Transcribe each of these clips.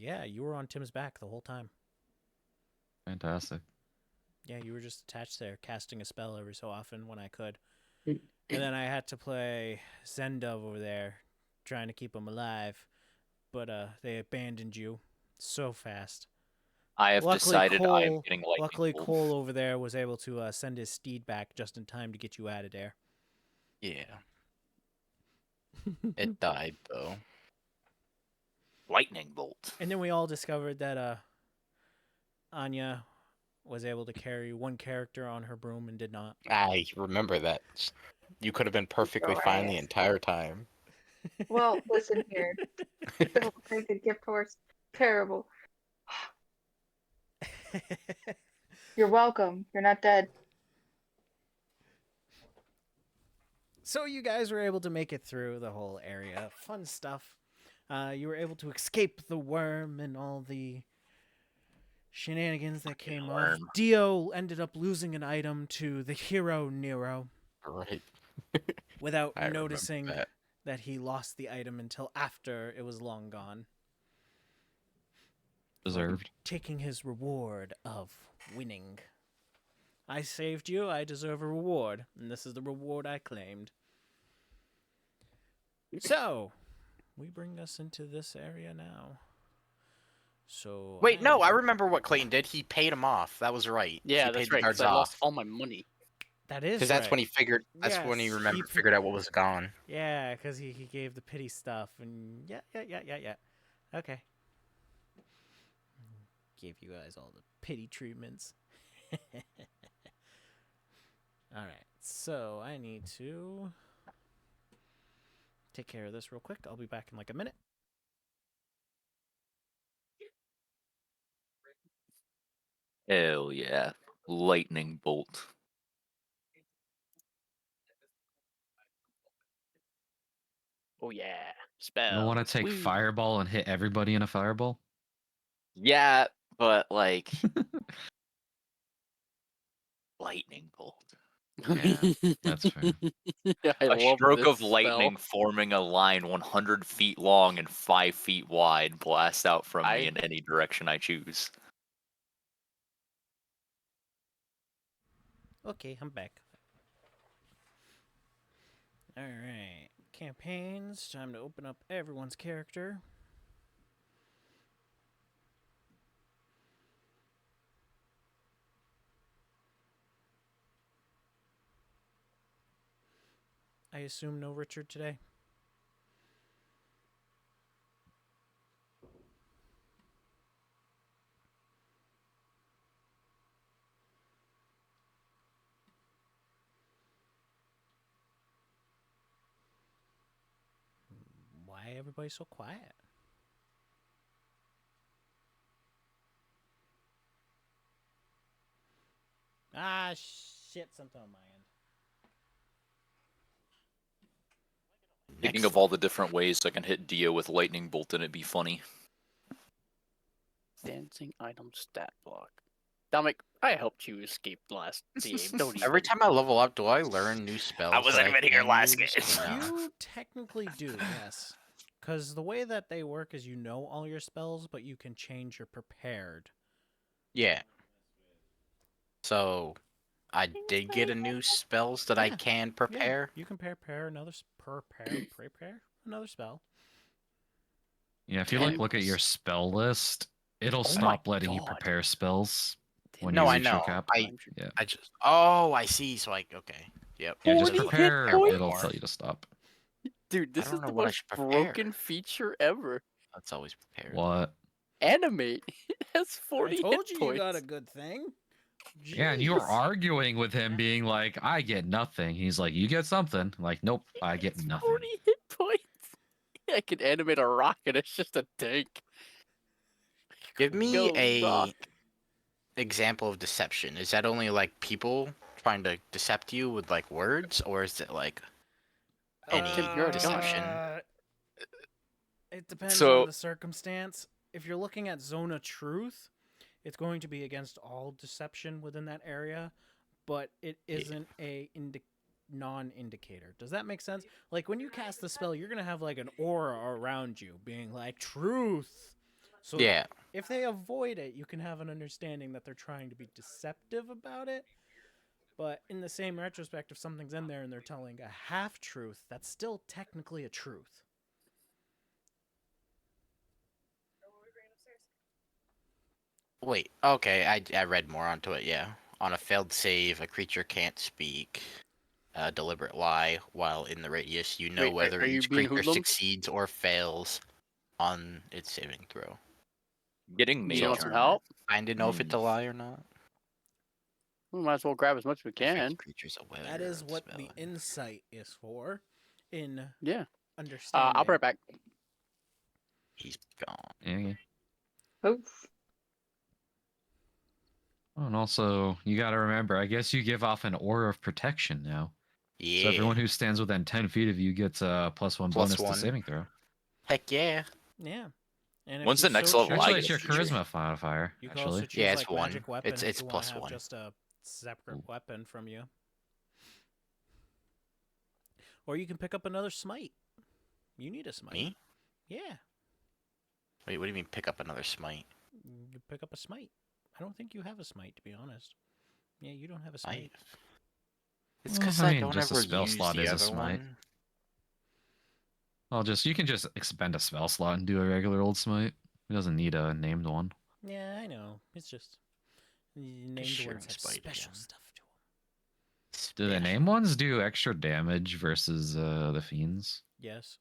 Yeah, you were on Tim's back the whole time. Fantastic. Yeah, you were just attached there, casting a spell every so often when I could. And then I had to play Zendov over there, trying to keep him alive. But they abandoned you so fast. I have Luckily, decided I am Cole. getting lightning Luckily, bolt. Cole over there was able to send his steed back just in time to get you out of there. Yeah. It died though. Lightning bolt. And then we all discovered that Anya was able to carry one character on her broom and did not. I remember that. You could have been perfectly fine the entire time. Well, listen here. The crazy gift horse. Terrible. You're welcome. You're not dead. So you guys were able to make it through the whole area. Fun stuff. You were able to escape the worm and all the shenanigans that came off. Dio ended up losing an item to the hero Nero. Right. Without noticing that he lost the item until after it was long gone. Deserved. Taking his reward of winning. I saved you, I deserve a reward, and this is the reward I claimed. So, we bring us into this area now. So wait, no, I remember what Clayton did. He paid him off. That was right. Yeah, he that's paid right. the guards Because I lost off. all my money. That is Because that's when he figured. That's when he figured out what was gone. Yeah, because he gave the pity stuff, and yeah. Okay. Gave you guys all the pity treatments. All right, so I need to take care of this real quick. I'll be back in like a minute. Hell yeah. Lightning bolt. Oh yeah, spell. You don't want to take fireball and hit everybody in a fireball? Yeah, but like lightning bolt. Yeah, that's fair. Yeah, a stroke of lightning forming a line 100 feet long and 5 feet wide blasts out from me in any direction I choose. Okay, I'm back. Alright. Campaigns. Time to open up everyone's character. I assume no Richard today? Why everybody so quiet? Ah, shit, something on my end. Thinking of all the different ways I can hit Dio with lightning bolt and it'd be funny. Dancing item stat block. Dominic, I helped you escape last game. Don't even. Every time I level up, do I learn new spells? I wasn't even here last game. You technically do, yes. Because the way that they work is you know all your spells, but you can change your prepared. Yeah. So, I did get a new spells that I can prepare. Yeah, you can prepare another spell. Yeah, if you look at your spell list, it'll stop letting you prepare spells when you reach your cap. I just I see. So okay. Yep. Yeah, just prepare. It'll tell you to stop. Dude, this is the most broken feature ever. That's always prepared. What? Animate. It has 40 I told hit you points. got a good thing. Jeez. Yeah, and you were arguing with him, being like, "I get nothing." He's like, "You get something." I'm like, nope, I get nothing. 40 hit points. I can animate a rock and it's just a tank. Give me a example of deception. Is that only like people trying to decept you with like words, or is it like any deception? It depends on the circumstance. If you're looking at Zone of Truth, it's going to be against all deception within that area, but it isn't a non-indicator. Does that make sense? Like when you cast the spell, you're going to have like an aura around you being like truth. So Yeah. if they avoid it, you can have an understanding that they're trying to be deceptive about it. But in the same retrospect, if something's in there and they're telling a half-truth, that's still technically a truth. Wait, okay, I read more onto it, yeah. On a failed save, a creature can't speak a deliberate lie while in the radius. You know Wait, whether are you each being creature hoodlums? succeeds or fails on its saving throw. Getting You mage want some armor. help? I didn't know if it's a lie or not. We might as well grab as much as we Affects can. creatures aware That is of what spell. the insight is for, in Yeah. understanding. I'll be right back. He's gone. Yeah. Oof. Oh, and also, you got to remember, I guess you give off an aura of protection now. Yeah. So everyone who stands within 10 feet of you gets a +1 Plus bonus one. to saving throw. Heck yeah. Yeah. And if When's you the next so level? choose- Actually, I it's get your a feature. charisma modifier. You can also choose Yeah, it's like one. magic weapon It's if you want plus to have one. just a separate Ooh. weapon from you. Or you can pick up another smite. You need a smite. Me? Yeah. Wait, what do you mean pick up another smite? You pick up a smite. I don't think you have a smite, to be honest. Yeah, you don't have a smite. It's Well, because I I mean, don't just a ever spell use slot the is a other smite. one. Well, you can just expend a spell slot and do a regular old smite. It doesn't need a named one. Yeah, I know. It's just named Shearing ones have Spite special again. stuff to them. Do the name ones do extra damage versus the fiends? Yes.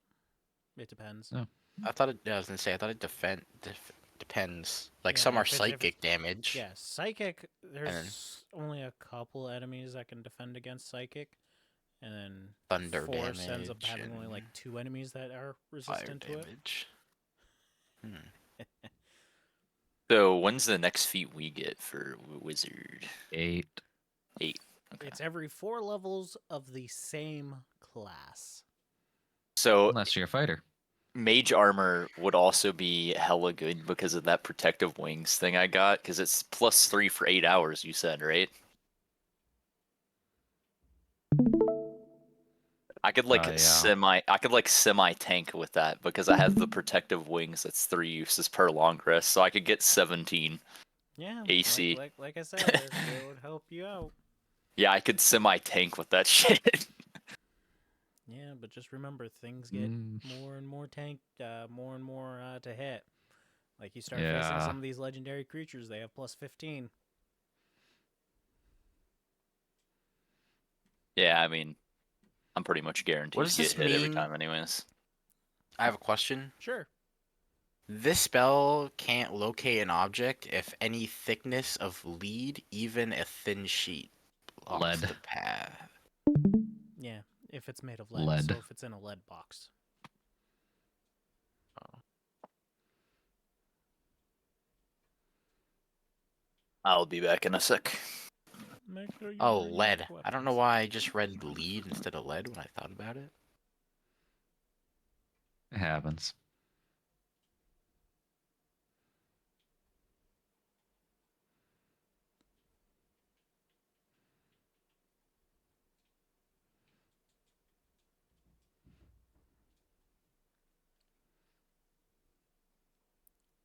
It depends. Oh. I thought it. I was gonna say. I thought it depends. Like some Yeah, are if psychic damage. Yeah, psychic. There's only a couple enemies that can defend against psychic, and then Thunder Force ends up damage having only and like 2 enemies that are Fire resistant to it. damage. Hmm. So when's the next feat we get for wizard? 8. 8. Okay. It's every 4 levels of the same class. So Unless you're a fighter. mage armor would also be hella good because of that protective wings thing I got, because it's +3 for 8 hours. You said, right? I could like yeah. I could like semi tank with that because I have the protective wings. That's 3 uses per long rest, so I could get 17. Yeah, AC. Like I said, it would help you out. Yeah, I could semi tank with that shit. Yeah, but just remember, things get more and more to hit. Like you start facing some of these legendary creatures, they have +15. Yeah, I mean, I'm pretty much guaranteed What does to get this hit every mean? time, anyways. I have a question. Sure. This spell can't locate an object if any thickness of lead, even a thin sheet, blocks Lead. the path. Yeah, if it's made of lead. Lead. So if it's in a lead box. I'll be back in a sec. Make sure you Oh, bring lead. back I don't know weapons. why I just read lead instead of lead when I thought about it. It happens.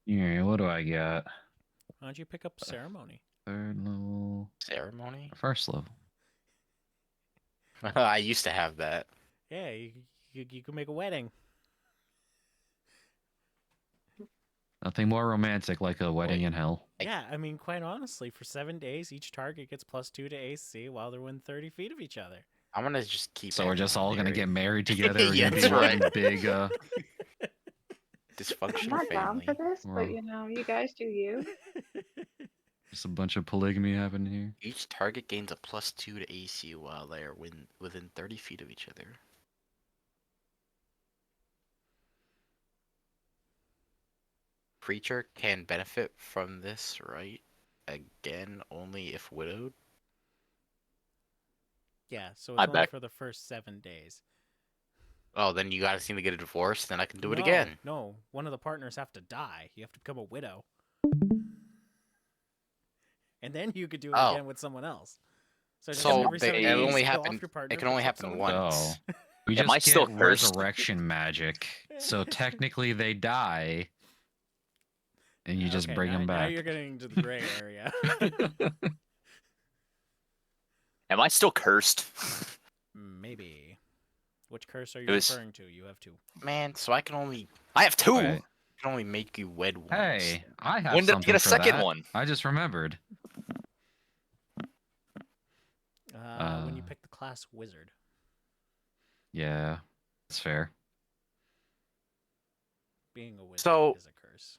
Yeah, what do I got? Why don't you pick up ceremony? 3rd level. Ceremony? 1st level. I used to have that. Yeah, you can make a wedding. Nothing more romantic like a wedding in hell. Yeah, I mean, quite honestly, for 7 days, each target gets +2 to AC while they're within 30 feet of each other. I'm gonna just keep. So we're just all gonna married. get married together. We're Yeah, gonna be that's one right. big I'm Dysfunctional not down family. for this, Wow. but you guys do you. just a bunch of polygamy happening here. Each target gains a +2 to AC while they are within 30 feet of each other. Creature can benefit from this right again only if widowed. Yeah, so I it's only back- for the first 7 days. Oh, then you gotta seem to get a divorce, then I can do it No, again. No, one of the partners have to die. You have to become a widow. And then you could do it Oh. again with someone else. So, just So every they- 7 it days, only kill off happened- your partner, it can only pick up happen someone else. once. So we Am just I still get cursed? resurrection magic. So technically they die. and you just Okay, bring him now back. you're getting into the gray area. Am I still cursed? Maybe. Which curse are you It was- referring to? You have two. Man, so I can only I have two. Wait. make you wed once. Hey, I have When did I something get a for second that. one? I just remembered. When you pick the class wizard. Yeah, that's fair. Being a wizard So- is a curse.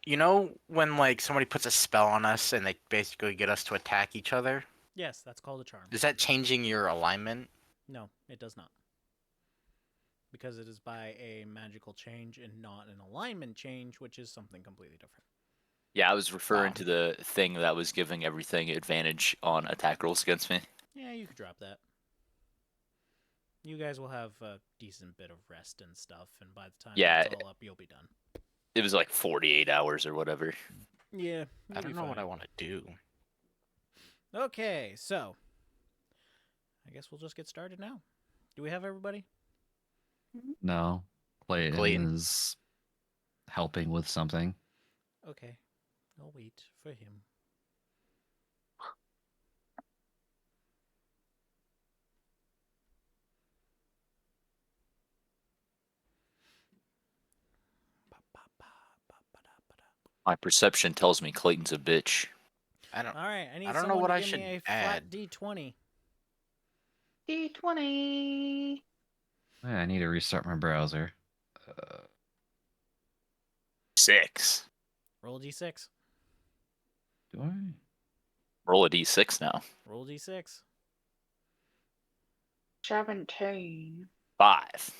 You know when like somebody puts a spell on us and they basically get us to attack each other? Yes, that's called a charm. Is that changing your alignment? No, it does not. Because it is by a magical change and not an alignment change, which is something completely different. Yeah, I was referring Wow. to the thing that was giving everything advantage on attack rolls against me. Yeah, you could drop that. You guys will have a decent bit of rest and stuff, and by the time Yeah. it's all up, you'll be done. It was like 48 hours or whatever. Yeah, I don't know what I want to do. Okay, so I guess we'll just get started now. Do we have everybody? No, Clayton Clayton. is helping with something. Okay, I'll wait for him. My perception tells me Clayton's a bitch. I don't. All right, I need I don't know someone what to I give should me a add. flat D20. D20. Yeah, I need to restart my browser. 6. Roll a D6. Do I? Roll a d6 now. Roll a D6. 17. 5.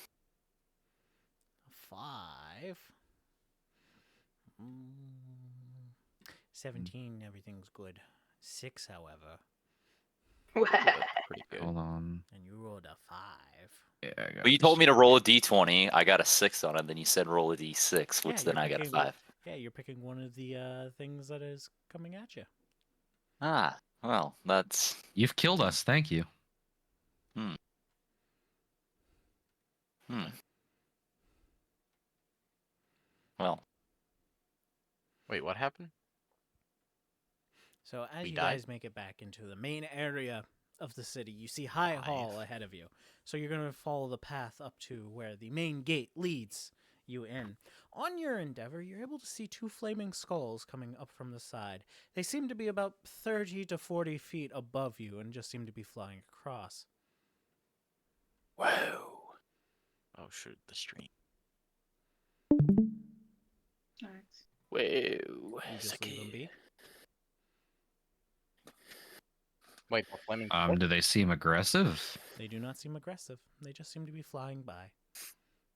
5. 17, everything's good. 6, however, Pretty good. Hold on. and you rolled a 5. Yeah, I got Well, you told me to roll a d20. I got a 6 on it. Then you said roll a d6, which Yeah, then you're I got a picking- 5. Yeah, you're picking one of the things that is coming at you. Ah, well, that's... You've killed us. Thank you. Hmm. Well, Wait, what happened? So as We you died? guys make it back into the main area of the city, you see High Hall ahead of you. So you're going to follow the path up to where the main gate leads you in. On your endeavor, you're able to see two flaming skulls coming up from the side. They seem to be about 30 to 40 feet above you and just seem to be flying across. whoa. Oh shoot, the stream. Nice. Whoa. You just leave them be. Wait, the flaming. Do they seem aggressive? They do not seem aggressive. They just seem to be flying by.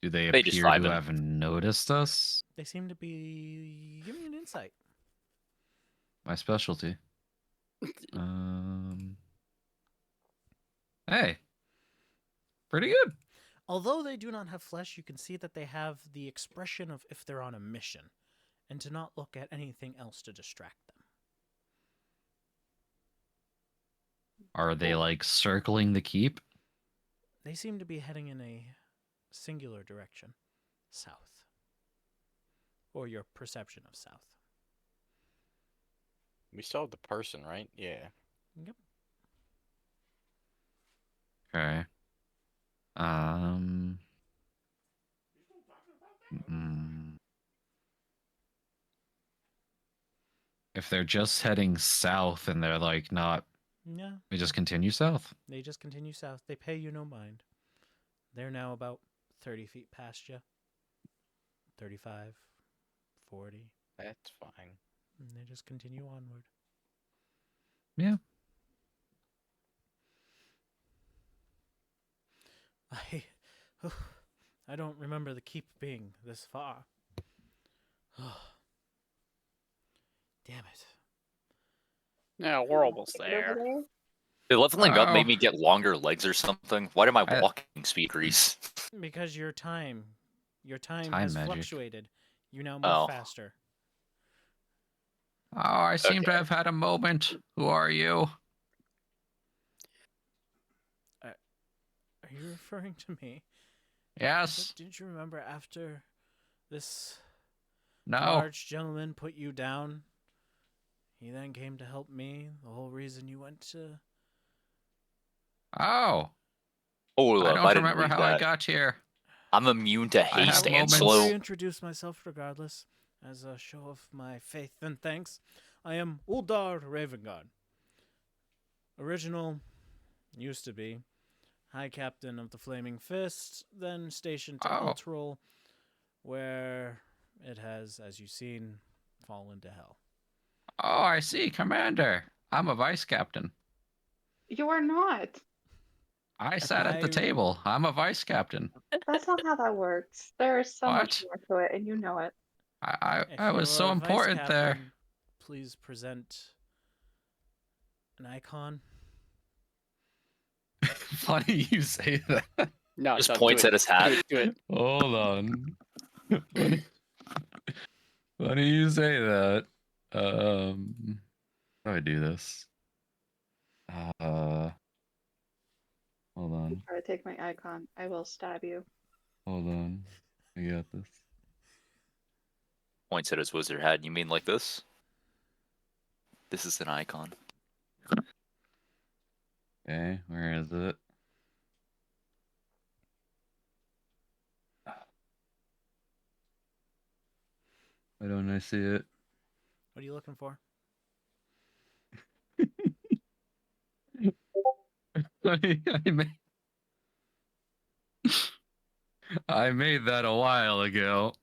Do they They just appear to vibing. have noticed us? They seem to be... Give me an insight. My specialty. Hey. Pretty good. Although they do not have flesh, you can see that they have the expression of if they're on a mission, and to not look at anything else to distract them. Are they like circling the keep? They seem to be heading in a singular direction, south. Or your perception of south. We still have the person, right? Yeah. Yep. Okay. If they're just heading south and they're like not, Yeah, they just continue south. they just continue south. They pay you no mind. They're now about 30 feet past you. 35, 40. That's fine. And they just continue onward. Yeah. I don't remember the keep being this far. Damn it. Yeah, we're almost Over there. Did leveling up Wow. made me get longer legs or something? Why did my I- walking speed increase? Because your time Time has magic. fluctuated. You now move Oh. faster. Oh, I seem to Okay. have had a moment. Who are you? Are you referring to me? Yes. Didn't you remember after this No. large gentleman put you down. He then came to help me. The whole reason you went to... Oh. Hold I up, don't I didn't remember believe how I that. got here. I'm immune to I have haste and moments- I'll slow. reintroduce myself regardless, as a show of my faith and thanks. I am Uldar Ravengard. Original, used to be, High Captain of the Flaming Fist, then stationed to Oh. Elturel, where it has, as you've seen, fallen to hell. Oh, I see, Commander. I'm a vice captain. You are not. I sat at the I- table. I'm a vice captain. That's not how that works. There is so much What? more to it, and you know it. If I was you're so vice important there. captain, please present an icon. Funny you say that. No, Just don't points do at it. his hat. Do it. Hold on. Funny you say that. How do I do this? Hold on. Try to take my icon. I will stab you. Hold on. I got this. Points at his wizard hat. You mean like this? This is an icon. Okay, where is it? Why don't I see it? What are you looking for? I made that a while ago.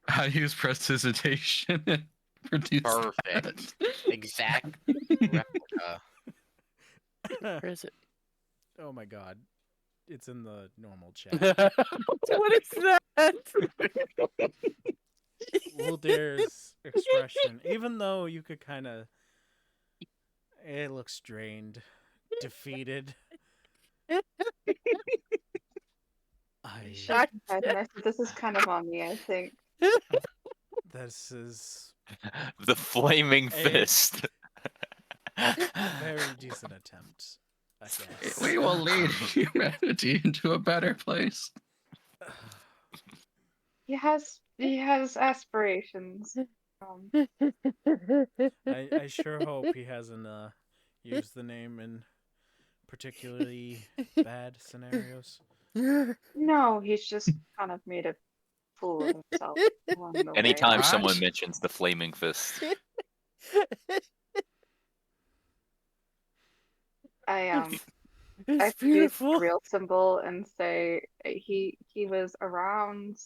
I use prestidigitation and produce Perfect. that. Exact replica. Where is it? Oh my god. It's in the normal chat. What is that? Uldar's expression, even though you could kind of... It looks drained, defeated. This is kind of on me, I think. This is The flaming Hey. fist. a very decent attempt, I guess. We will lead humanity into a better place. He has aspirations. I sure hope he hasn't used the name in particularly bad scenarios. No, he's just kind of made a fool of himself along the way. Anytime What? someone mentions the flaming fist, I It's produce beautiful. a real symbol and say he was around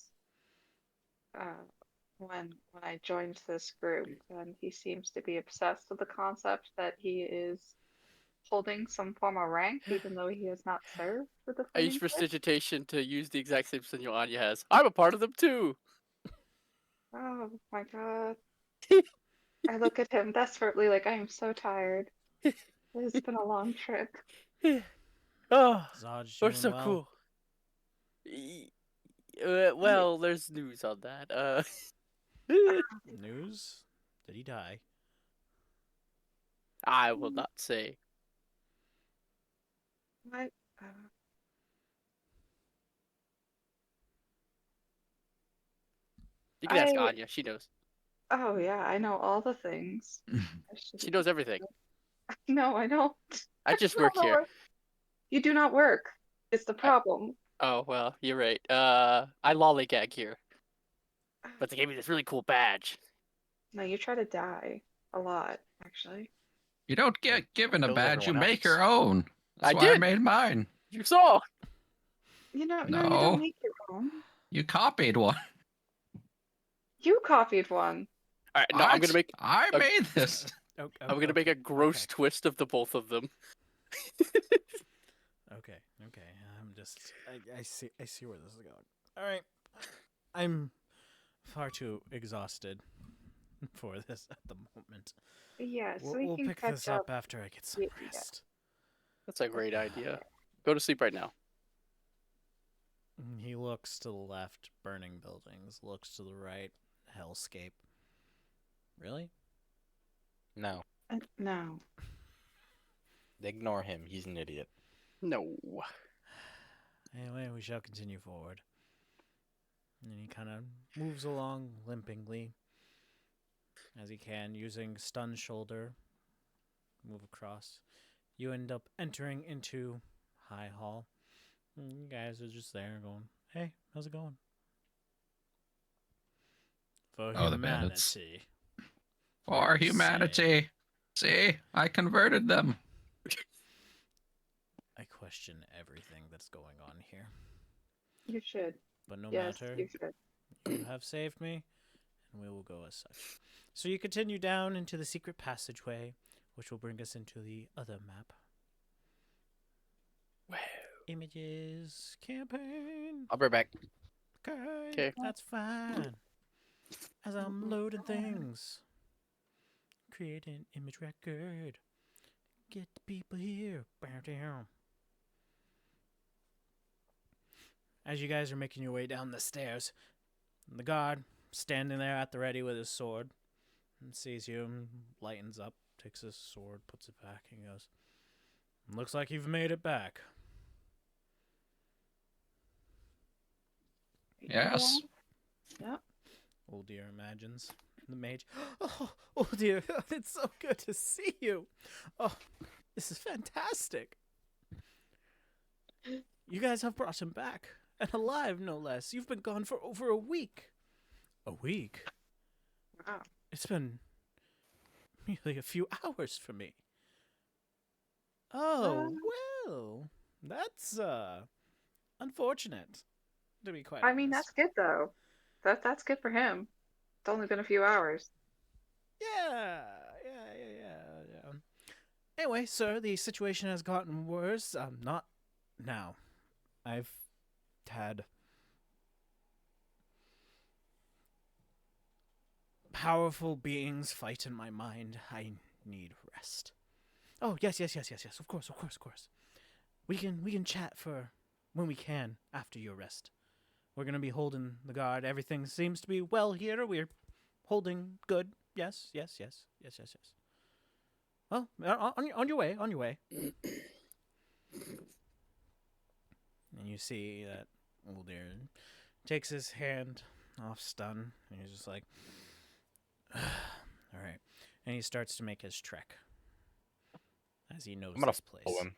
when I joined this group, and he seems to be obsessed with the concept that he is holding some form of rank, even though he has not served with the I use Flaming Fist. prestidigitation to use the exact same signal Anya has. I'm a part of them too. Oh my god. I look at him desperately like I am so tired. It's been a long trip. Oh, Zod's we're doing so well. cool. Well, there's news on that. News? Did he die? I will not say. What? You can ask I- Anya. She knows. Oh yeah, I know all the things. I should- She knows everything. No, I don't. I just don't work know here. where- You do not work. It's the problem. Oh well, you're right. I lollygag here, but they gave me this really cool badge. No, you try to die a lot, actually. You don't get given a Kill badge, you everyone make else. your own. That's I why I did. made mine. You saw. You know, no, you No. don't make your own. You copied one. You copied one. All right, no, I'm gonna What? make. I a- made this. I'm gonna make a gross twist of the both of them. Okay. I'm just I see where this is going. All right. I'm far too exhausted for this at the moment. Yeah, so We'll we can pick catch this up after I get some Yeah. rest. That's a great idea. Go to sleep right now. He looks to the left, burning buildings. Looks to the right, hellscape. Really? No, No. ignore him. He's an idiot. No. Anyway, we shall continue forward. And he kind of moves along limpingly as he can, using stun shoulder. Move across. You end up entering into High Hall. And you guys are just there going, hey, how's it going? For Oh, the bandits. humanity. For humanity. See, I converted them. I question everything that's going on here. You should. But no Yes, matter, you should. you have saved me, and we will go as such. So you continue down into the secret passageway, which will bring us into the other map. Wow. Images, campaign. I'll be back. Okay, that's fine. As I'm loading things, create an image record. Get the people here. Bow down. As you guys are making your way down the stairs, the guard standing there at the ready with his sword and sees you and lightens up, takes his sword, puts it back, and goes, looks like you've made it back. Yes. Yep. Old dear imagines. The mage, oh dear, it's so good to see you. Oh, this is fantastic. You guys have brought him back, and alive no less. You've been gone for over a week. A week? Wow. It's been merely a few hours for me. Oh, well, that's unfortunate, to be quite I mean, honest. that's good though. That's good for him. It's only been a few hours. Yeah. Anyway, sir, the situation has gotten worse. Not now. I've had powerful beings fight in my mind. I need rest. Oh, yes. Of course. We can chat for when we can after your rest. We're gonna be holding the guard. Everything seems to be well here. We're holding good. Yes. Well, on your way. And you see that Uldir takes his hand off stun, and he's just like, all right. And he starts to make his trek as he knows this place. Follow him.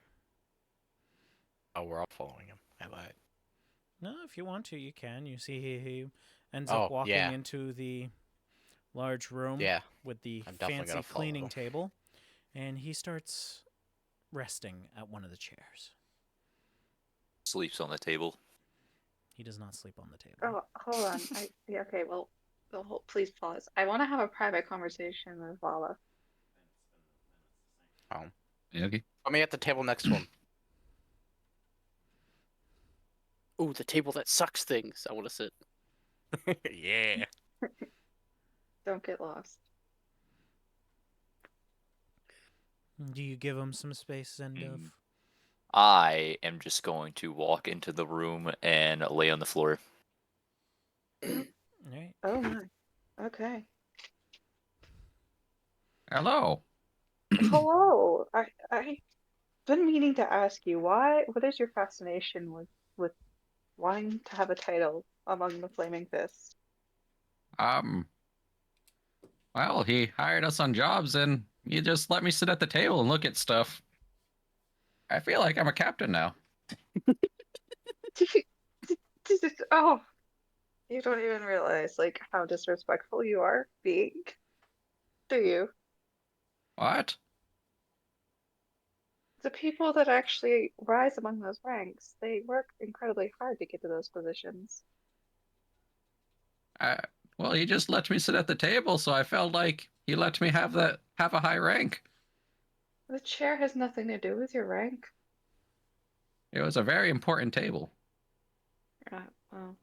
Oh, we're all following him. I lied. No, if you want to, you can. You see he ends up walking into the large room with the fancy cleaning table, and he starts resting at one of the chairs. Sleeps on the table. He does not sleep on the table. Oh, hold on. Okay, well, please pause. I want to have a private conversation with Vala. Oh. Yeah, okay. Put me at the table next to him. Ooh, the table that sucks things. I want to sit. Yeah. Don't get lost. Do you give him some space, Zendov? I am just going to walk into the room and lay on the floor. Right. Oh my. Okay. Hello. Hello. I've been meaning to ask you what is your fascination with wanting to have a title among the Flaming Fists? Well, he hired us on jobs and he just let me sit at the table and look at stuff. I feel like I'm a captain now. Oh, you don't even realize like how disrespectful you are being, do you? What? The people that actually rise among those ranks, they work incredibly hard to get to those positions. Well, he just let me sit at the table, so I felt like he let me have a high rank. The chair has nothing to do with your rank. It was a very important table. Well,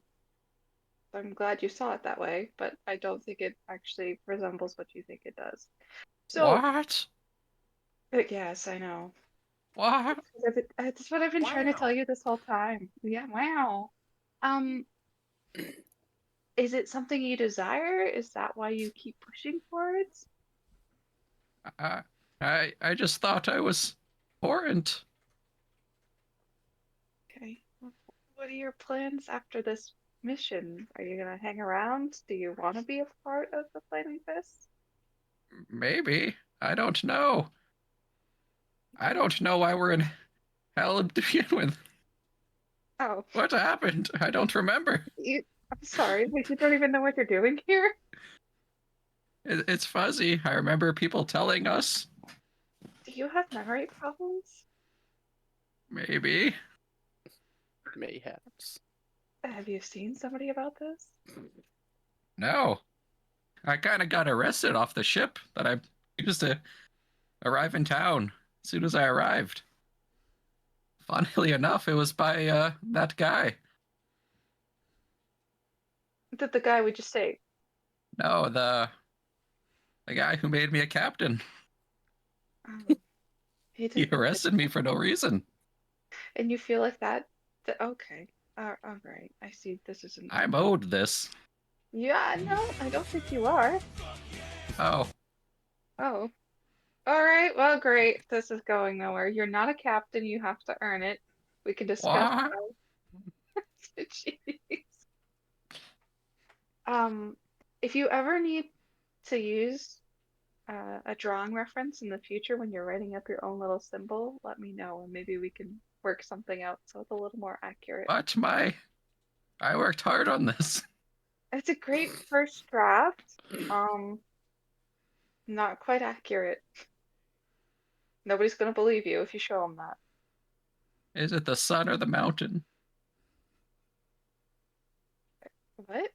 I'm glad you saw it that way, but I don't think it actually resembles what you think it does. So, What? yes, I know. What? That's what I've been trying to tell you this whole time. Yeah, wow. Is it something you desire? Is that why you keep pushing towards? I just thought I was important. Okay. What are your plans after this mission? Are you gonna hang around? Do you want to be a part of the Flaming Fist? Maybe. I don't know. I don't know why we're in hell to begin with. Oh, What happened? I don't remember. I'm sorry, but you don't even know what you're doing here? It's fuzzy. I remember people telling us. Do you have memory problems? Maybe. Mayhaps. Have you seen somebody about this? No. I kind of got arrested off the ship that I used to arrive in town as soon as I arrived. Funnily enough, it was by that guy. Did the guy we just say? No, the guy who made me a captain. Um, he He didn't. arrested me for no reason. And you feel like that? Okay. All right. I see. This isn't. I'm owed this. Yeah. No, I don't think you are. Oh, Oh. All right. Well, great. This is going nowhere. You're not a captain. You have to earn it. We can discuss. what? Jeez. Um, if you ever need to use a drawing reference in the future when you're writing up your own little symbol, let me know, and maybe we can work something out so it's a little more accurate. What? I worked hard on this. It's a great first draft. Not quite accurate. Nobody's gonna believe you if you show them that. Is it the sun or the mountain? What?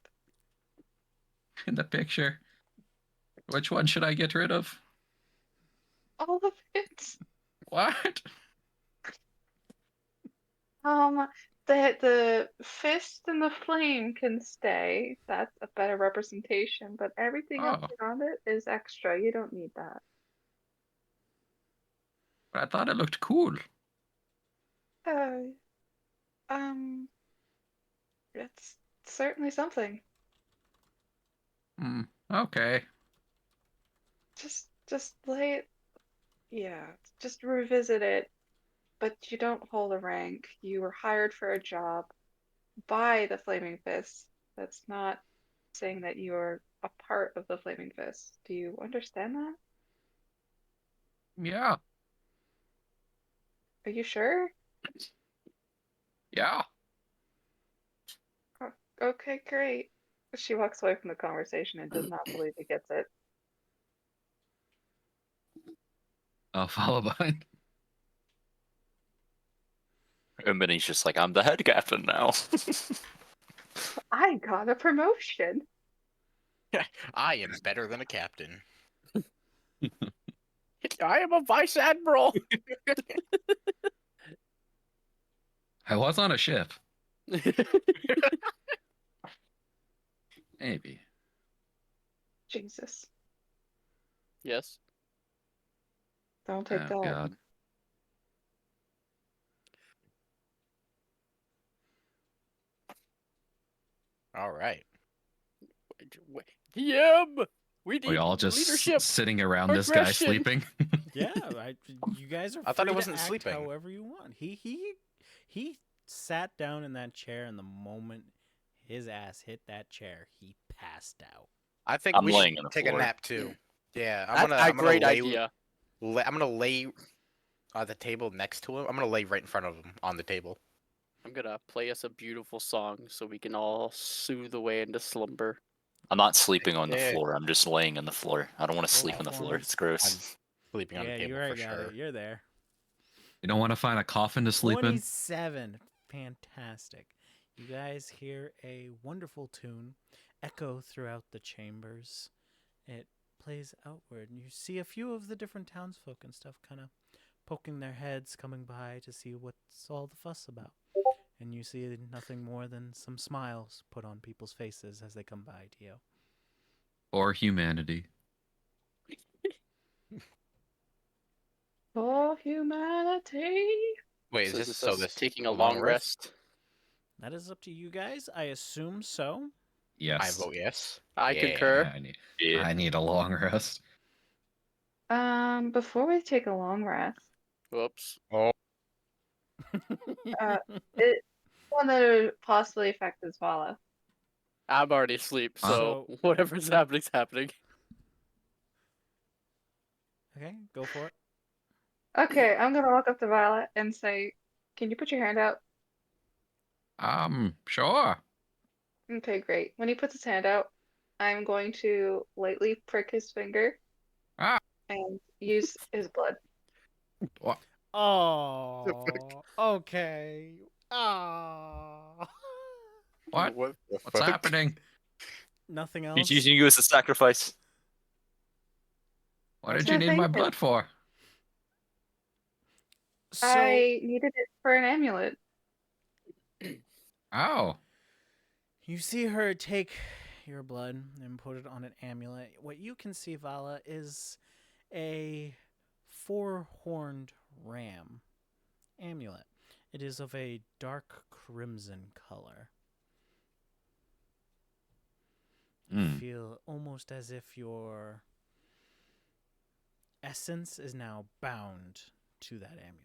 In the picture. Which one should I get rid of? All of it. What? The fist and the flame can stay. That's a better representation, but everything else Oh, around it is extra. You don't need that. but I thought it looked cool. Uh, it's certainly something. Okay. Just lay it, yeah, just revisit it, but you don't hold a rank. You were hired for a job by the Flaming Fist. That's not saying that you are a part of the Flaming Fist. Do you understand that? Yeah. Are you sure? Yeah. Oh, okay, great. She walks away from the conversation and does not believe he gets it. I'll follow behind. And then he's just like, I'm the head captain now. I got a promotion. I am better than a captain. I am a vice admiral. I was on a ship. Maybe. Jesus. Yes. Don't take Oh, that. God. All right. DM. We We need all just leadership. sitting around this guy Aggression. sleeping. Yeah, you guys are I thought free he wasn't to act sleeping. however you want. He sat down in that chair, and the moment his ass hit that chair, he passed out. I think I'm we laying should on the take a floor. nap too. Yeah, That's a great idea. I'm gonna lay the table next to him. I'm gonna lay right in front of him on the table. I'm gonna play us a beautiful song so we can all soothe away into slumber. I'm not sleeping on the Yeah. floor. I'm just laying on the floor. I don't want to sleep on the floor. It's gross. I'm sleeping on Yeah, the you table already for got sure. it. You're there. You don't want to find a coffin to sleep in? 27. Fantastic. You guys hear a wonderful tune echo throughout the chambers. It plays outward, and you see a few of the different townsfolk and stuff kind of poking their heads, coming by to see what's all the fuss about. And you see nothing more than some smiles put on people's faces as they come by to you. Or humanity. For humanity. Wait, So is this this us taking a long rest? That is up to you guys. I assume so. Yes. I vote yes. I Yeah. concur. Yeah. I need a long rest. Before we take a long rest, Whoops. it one that would possibly affect Zwala. I'm already asleep, so whatever's happening's happening. Okay, go for it. Okay, I'm gonna walk up to Violet and say, "Can you put your hand out?" Sure. Okay, great. When he puts his hand out, I'm going to lightly prick his finger Ah, and use his blood. what? Oh, okay. Oh. What? What the What's fuck? happening? Nothing He's else. using you as a sacrifice. What Okay. did you need my blood for? So I needed it for an amulet. Oh. you see her take your blood and put it on an amulet. What you can see, Vala, is a 4-horned ram amulet. It is of a dark crimson color. You Hmm. feel almost as if your essence is now bound to that amulet.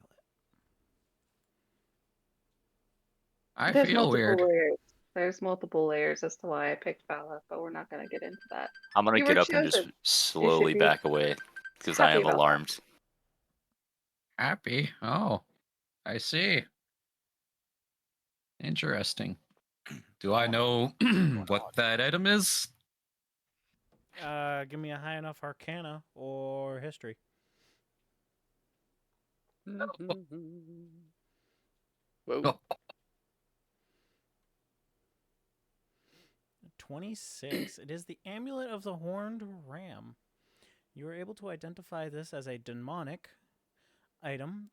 I There's feel multiple weird. layers. There's multiple layers as to why I picked Vala, but we're not gonna get into that. I'm gonna You get were up and just chosen. slowly be back away because I happy am about that. alarmed. Happy? Oh, I see. Interesting. Do I know what that item is? Give me a high enough Arcana or History. Whoa. Oh, 26. It is the Amulet of the Horned Ram. You are able to identify this as a demonic item,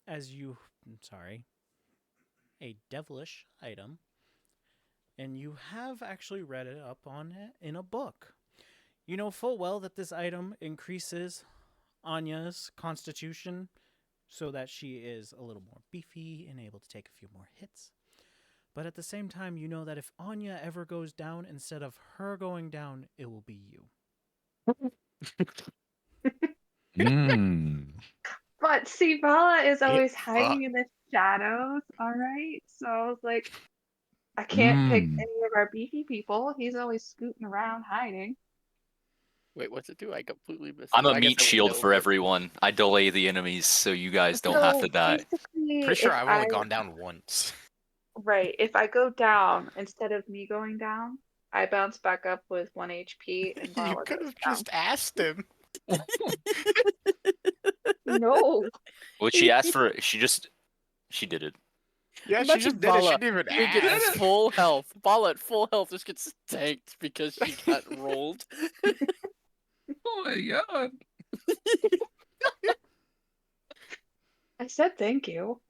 a devilish item, and you have actually read it up on it in a book. You know full well that this item increases Anya's constitution so that she is a little more beefy and able to take a few more hits. But at the same time, you know that if Anya ever goes down, instead of her going down, it will be you. Hmm. But see, Vala is always Fuck. hiding in the shadows, alright? So I was like, I can't pick any of our beefy people. He's always scooting around hiding. Wait, what's it do? I completely missed I'm it. a I guess meat I would shield know, for but- everyone. I delay the enemies so you guys don't have So to die. basically, Pretty sure if I've only gone down once. right, if I go down, instead of me going down, I bounce back up with 1 HP and You Vala could goes have down. just asked him. No. What she asked for, she did it. Yeah, she Imagine just did it. She Vala. didn't even You get ask. full health. Vala at full health just gets tanked because she got rolled. Oh my god. I said thank you.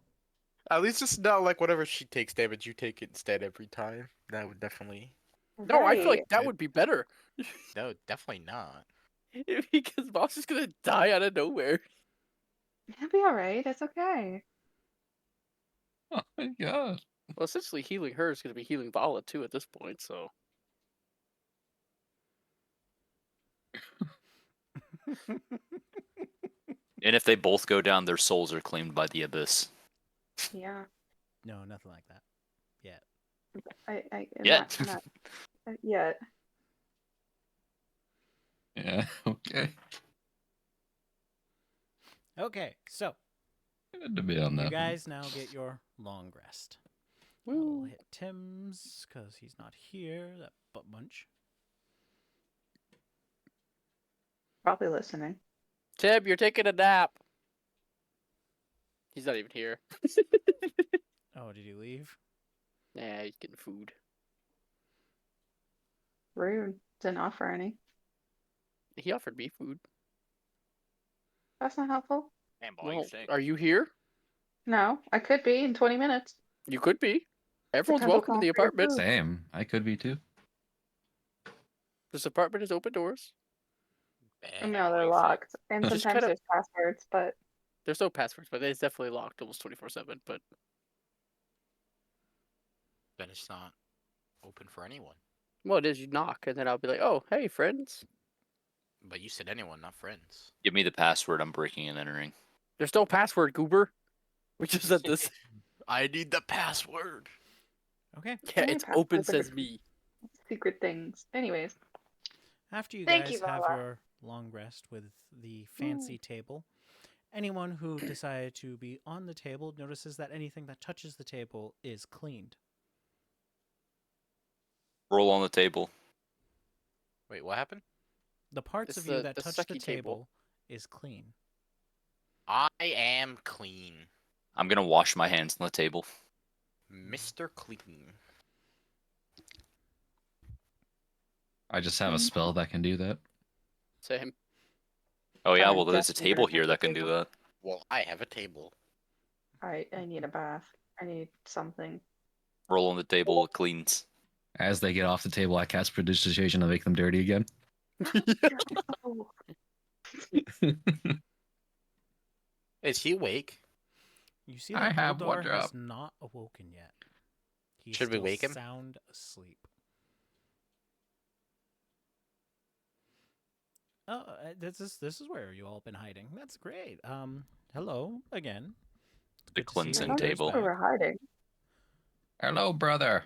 At least it's not like whatever she takes damage, you take it instead every time. That would definitely. No, I feel Right. like that would be better. No, definitely not. Because Boss is gonna die out of nowhere. It'll be alright. It's okay. Oh my god. Well, essentially, healing her is gonna be healing Vala too at this point. So And if they both go down, their souls are claimed by the abyss. Yeah. No, nothing like that. Yet. Yet. Not yet. Yeah, okay. Okay, so Good to be on that. you guys now get your long rest. I'll hit Tim's because he's not here. That butt bunch. Probably listening. Tim, you're taking a nap. He's not even here. Oh, did he leave? Nah, he's getting food. Rude. Didn't offer any. He offered me food. That's not helpful. Man, boy, Well, you think. are you here? No, I could be in 20 minutes. You could be. Everyone's Depends welcome to on the your apartment. food. Same. I could be too. This apartment has open doors. No, they're locked. And Just sometimes kinda- there's passwords, but There's no passwords, but it's definitely locked almost 24/7. But Then it's not open for anyone. well, it is. You knock, and then I'll be like, "Oh, hey, friends." But you said anyone, not friends. Give me the password. I'm breaking and entering. There's no password, goober. We just said this. I need the password. Okay. Yeah, Any it's open passwords are says me. secret things. Anyways, After you Thank guys you, have Vala. your long rest with the fancy table, anyone who decided to be on the table notices that anything that touches the table is cleaned. Roll on the table. Wait, what happened? The parts It's of you that the touch the sucky table table. is clean. I am clean. I'm gonna wash my hands on the table. Mr. Clean. I just have a spell that can do that. Same. Oh yeah, Sorry, well there's a Jeff, you table were here at that the can do table. that. Well, I have a table. Alright, I need a bath. I need something. Roll on the table, it cleans. As they get off the table, I cast prestidigitation to make them dirty again. Oh, Is he awake? You see I that have one Goldar has job. not awoken yet. He's Should we still wake him? sound asleep. Oh, this is where you all been hiding. That's great. Hello again. It's The good to see cleansing you guys table. we were back. hiding. Hello, brother.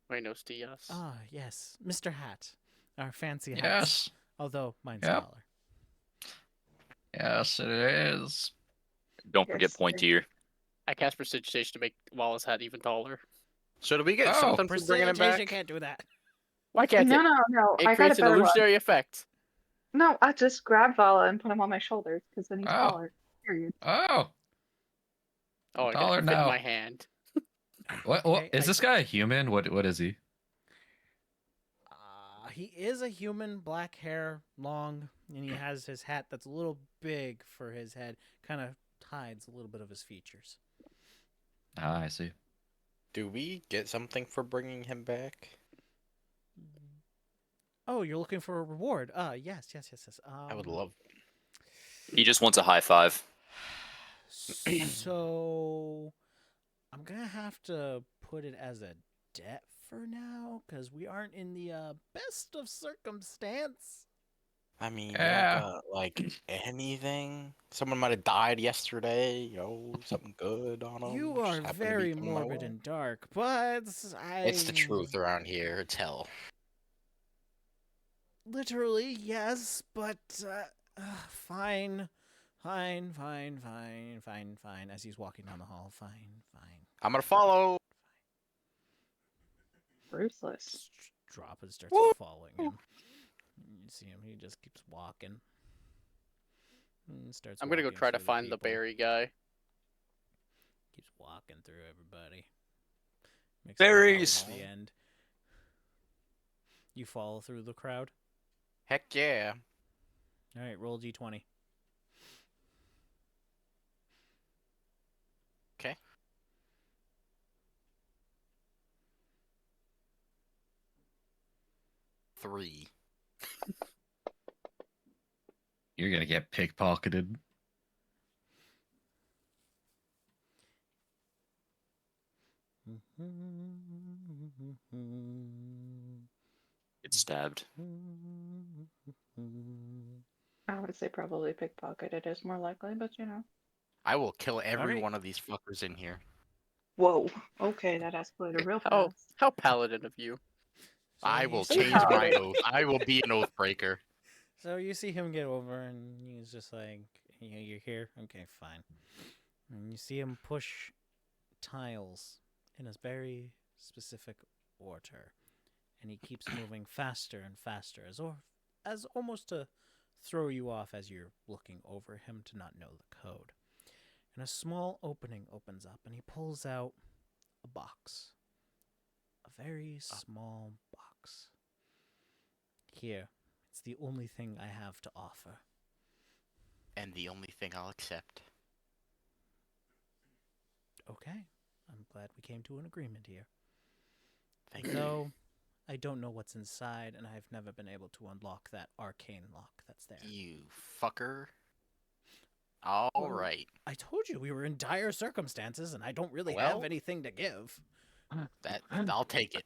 Buenos dias. Ah, yes, Mr. Hat, our fancy hats. Yes. Although mine's Yep. taller. Yes, it is. Don't forget Yes, pointier. I cast prestidigitation to make Wallace hat even taller. So do we get Oh, something for bringing him Prestidigitation back? can't do that. Why can't No, it? no, no. It I got a creates an better one. illusionary effect. No, I just grabbed Vala and put him on my shoulders because then he's Oh. taller. Period. Oh, Oh, I taller can fit in now. my hand. What Okay, is this guy a human? What is he? He is a human, black hair, long, and he has his hat that's a little big for his head. Kind of hides a little bit of his features. Ah, I see. Do we get something for bringing him back? Oh, you're looking for a reward? Yes. I would love. He just wants a high five. So, I'm gonna have to put it as a debt for now, because we aren't in the best of circumstance. I mean, Yeah. you don't got, like anything. Someone might have died yesterday. You know, something good on them. You are very morbid and dark, but It's the truth around here. It's hell. Literally, yes, but fine. As he's walking down the hall, fine. I'm gonna follow. Ruthless. Drop and starts following him. You see him; he just keeps walking. And starts. I'm gonna go walking try to through find the people. berry guy. Keeps walking through everybody. Makes it all the way Berries! to the end. You follow through the crowd. Heck yeah. All right, roll d20. Okay. Three. You're gonna get pickpocketed. Get stabbed. I would say probably pickpocket. It is more likely, but you know. I will kill every Alright. one of these fuckers in here. Whoa. Okay, that escalated real How fast. how paladin of you. So I you will see change him- my oath. I will be an oath breaker. So you see him get over, and he's just like, "You're here? Okay, fine." And you see him push tiles in a very specific order, and he keeps moving faster and faster, as almost to throw you off as you're looking over him to not know the code. And a small opening opens up, and he pulls out a box, a very small box. Here. It's the only thing I have to offer. And the only thing I'll accept. Okay. I'm glad we came to an agreement here. Thank you. Though I don't know what's inside, and I've never been able to unlock that arcane lock that's there. You fucker. Alright. I told you we were in dire circumstances, and I don't really Well- have anything to give. I'll take it.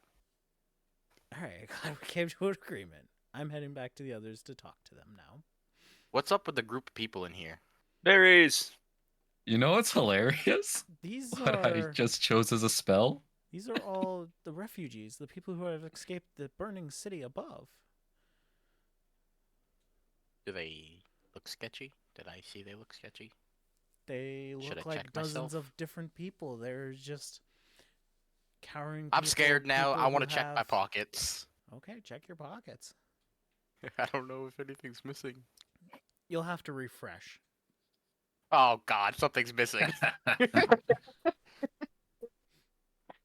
Alright, glad we came to an agreement. I'm heading back to the others to talk to them now. What's up with the group of people in here? Berries! You know what's hilarious? These What I are... just chose as a spell? These are all the refugees, the people who have escaped the burning city above. Do they look sketchy? Did I see they look sketchy? They Should I look like check dozens myself? of different people. They're just cowering I'm people. scared now. I People want who to check my have... pockets. Okay, check your pockets. I don't know if anything's missing. You'll have to refresh. Oh God, something's missing.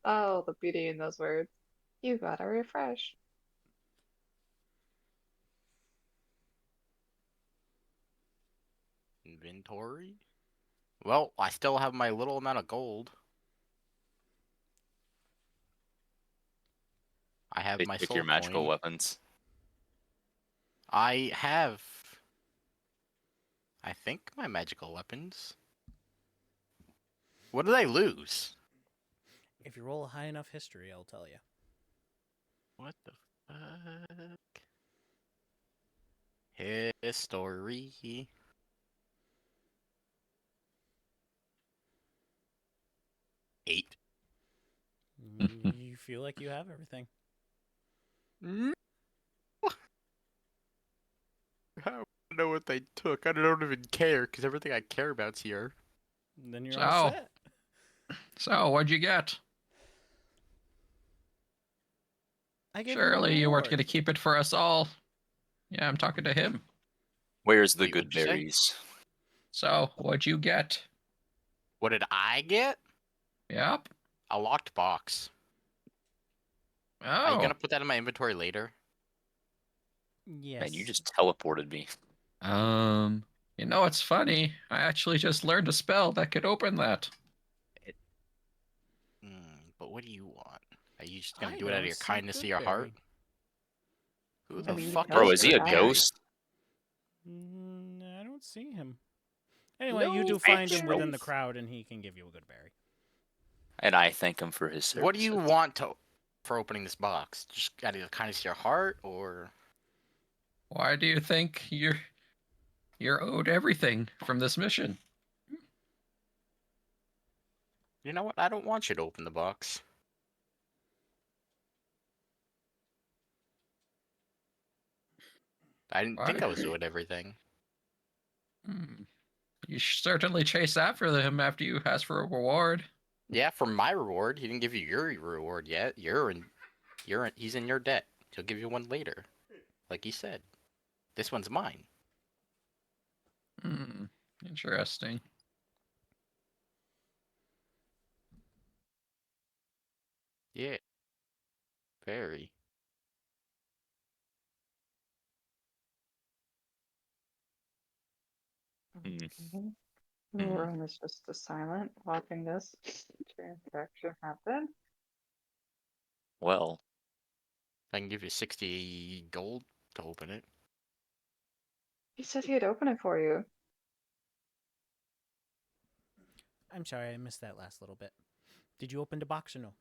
Oh, the beauty in those words. You gotta refresh. Inventory? Well, I still have my little amount of gold. I have They my took soul your magical coin. weapons. I have, I think, my magical weapons. What did I lose? If you roll a high enough history, I'll tell you. What the fuck? History. Eight. You feel like you have everything. No. I don't know what they took. I don't even care because everything I care about's here. Then you're all set. So, what'd you get? I gave Surely him a you weren't reward. going to keep it for us all. Yeah, I'm talking to him. Where's the Wait, good what'd you say? berries? So, what'd you get? What did I get? Yep. A locked box. Oh. Are you gonna put that in my inventory later? Yes. Man, you just teleported me. You know, it's funny. I actually just learned a spell that could open that. But what do you want? Are you just gonna I do it out of don't your see kindness of your Goodberry. heart? Who I the mean, you fuck can Bro, always is is he a put that in. ghost? I don't see him. Anyway, you No do find him actually. within the crowd, and he can give you a good berry. And I thank him for his services. What do you want for opening this box? Just out of the kindness of your heart, or Why do you think you're owed everything from this mission? you know what? I don't want you to open the box. I didn't think I was doing everything. You certainly chase after him after you ask for a reward. Yeah, for my reward, he didn't give you your reward yet. He's in your debt. He'll give you one later, like he said. This one's mine. Interesting. Yeah, very. Rowan is just silent, watching this transaction happen. Well, I can give you 60 gold to open it. He said he'd open it for you. I'm sorry, I missed that last little bit. Did you open the box or no?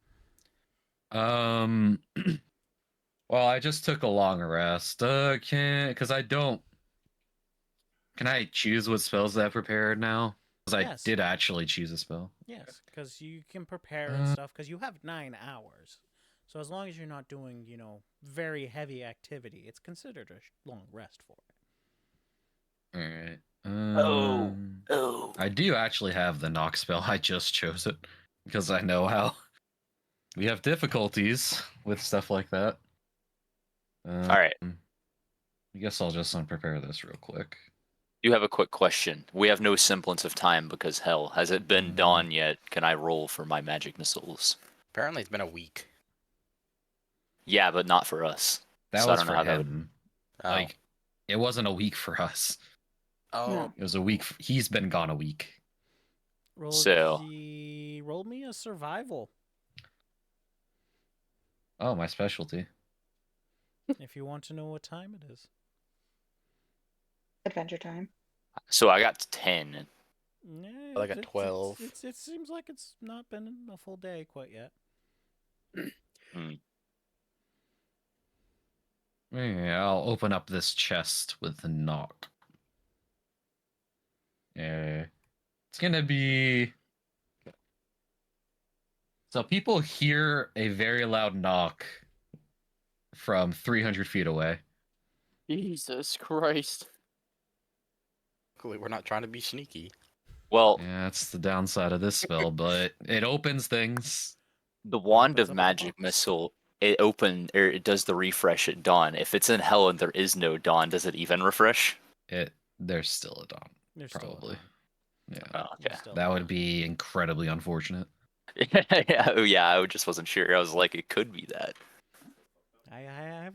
Well, I just took a long rest. Because I don't. Can I choose what spells I have prepared now? Because Yes. I did actually choose a spell. Yes, because you can prepare and stuff, because you have 9 hours. So as long as you're not doing, very heavy activity, it's considered a long rest for it. Alright. oh. I do actually have the knock spell. I just chose it. Because I know how we have difficulties with stuff like that. All right. I guess I'll just unprepare this real quick. You have a quick question. We have no semblance of time because, hell, has it been dawn yet? Can I roll for my magic missiles? Apparently, it's been a week. Yeah, but not for us. That So I was don't know for how that would. him. Oh. Like, it wasn't a week for us. Oh. No. It was a week. He's been gone a week. Roll me a survival Oh, my specialty. if you want to know what time it is. Adventure time. So I got 10. Yeah, I got 12. It seems like it's not been a full day quite yet. Yeah, I'll open up this chest with the knock. Yeah. It's gonna be So people hear a very loud knock from 300 feet away. Jesus Christ. Luckily, we're not trying to be sneaky. Well, Yeah, that's the downside of this spell, but it opens things. the wand opens of up a magic box. missile, it does the refresh at dawn. If it's in hell and there is no dawn, does it even refresh? There's still a dawn, There's still a probably. dawn. Yeah, Oh, There's okay. still a that dawn. would be incredibly unfortunate. Yeah, I just wasn't sure. I was like, it could be that. I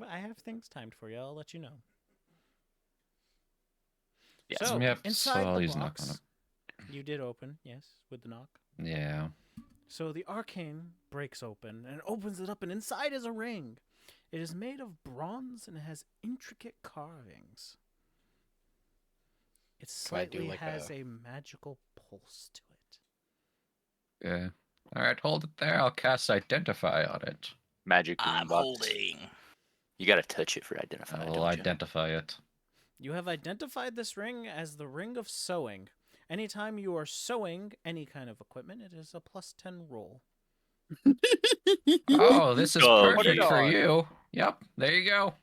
have things timed for you. I'll let you know. Yes. So Yep, inside so I'll the use knock on box, you did open, yes, with the knock. Yeah. So the arcane breaks open and opens it up, and inside is a ring. It is made of bronze and it has intricate carvings. It Can I do, slightly like, has a magical pulse to it. Yeah. All right, hold it there. I'll cast Identify on it. Magic ring I'm box. holding. You gotta touch it for identify, I will don't you? identify it. You have identified this ring as the Ring of Sewing. Anytime you are sewing any kind of equipment, it is a +10 roll. Oh, this is Oh, perfect geez. for you. Yep, there you go.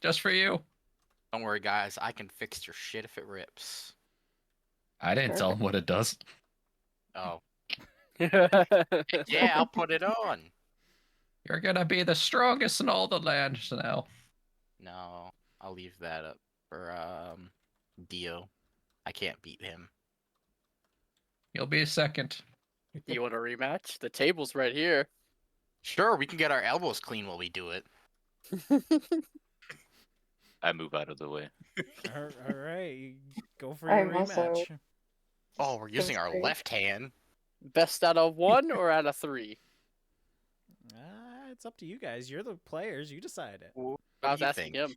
Just for you. Don't worry, guys. I can fix your shit if it rips. I didn't tell him what it does. Oh. Yeah, I'll put it on. You're gonna be the strongest in all the land now. No, I'll leave that up for Dio. I can't beat him. You'll be second. You want a rematch? The table's right here. Sure, we can get our elbows clean while we do it. I move out of the way. All right, you go for I'm your also- rematch. Oh, we're using our Demonstrate. left hand. Best out of 1 or out of 3? It's up to you guys. You're the players. You decide it. What I do was you asking think? him.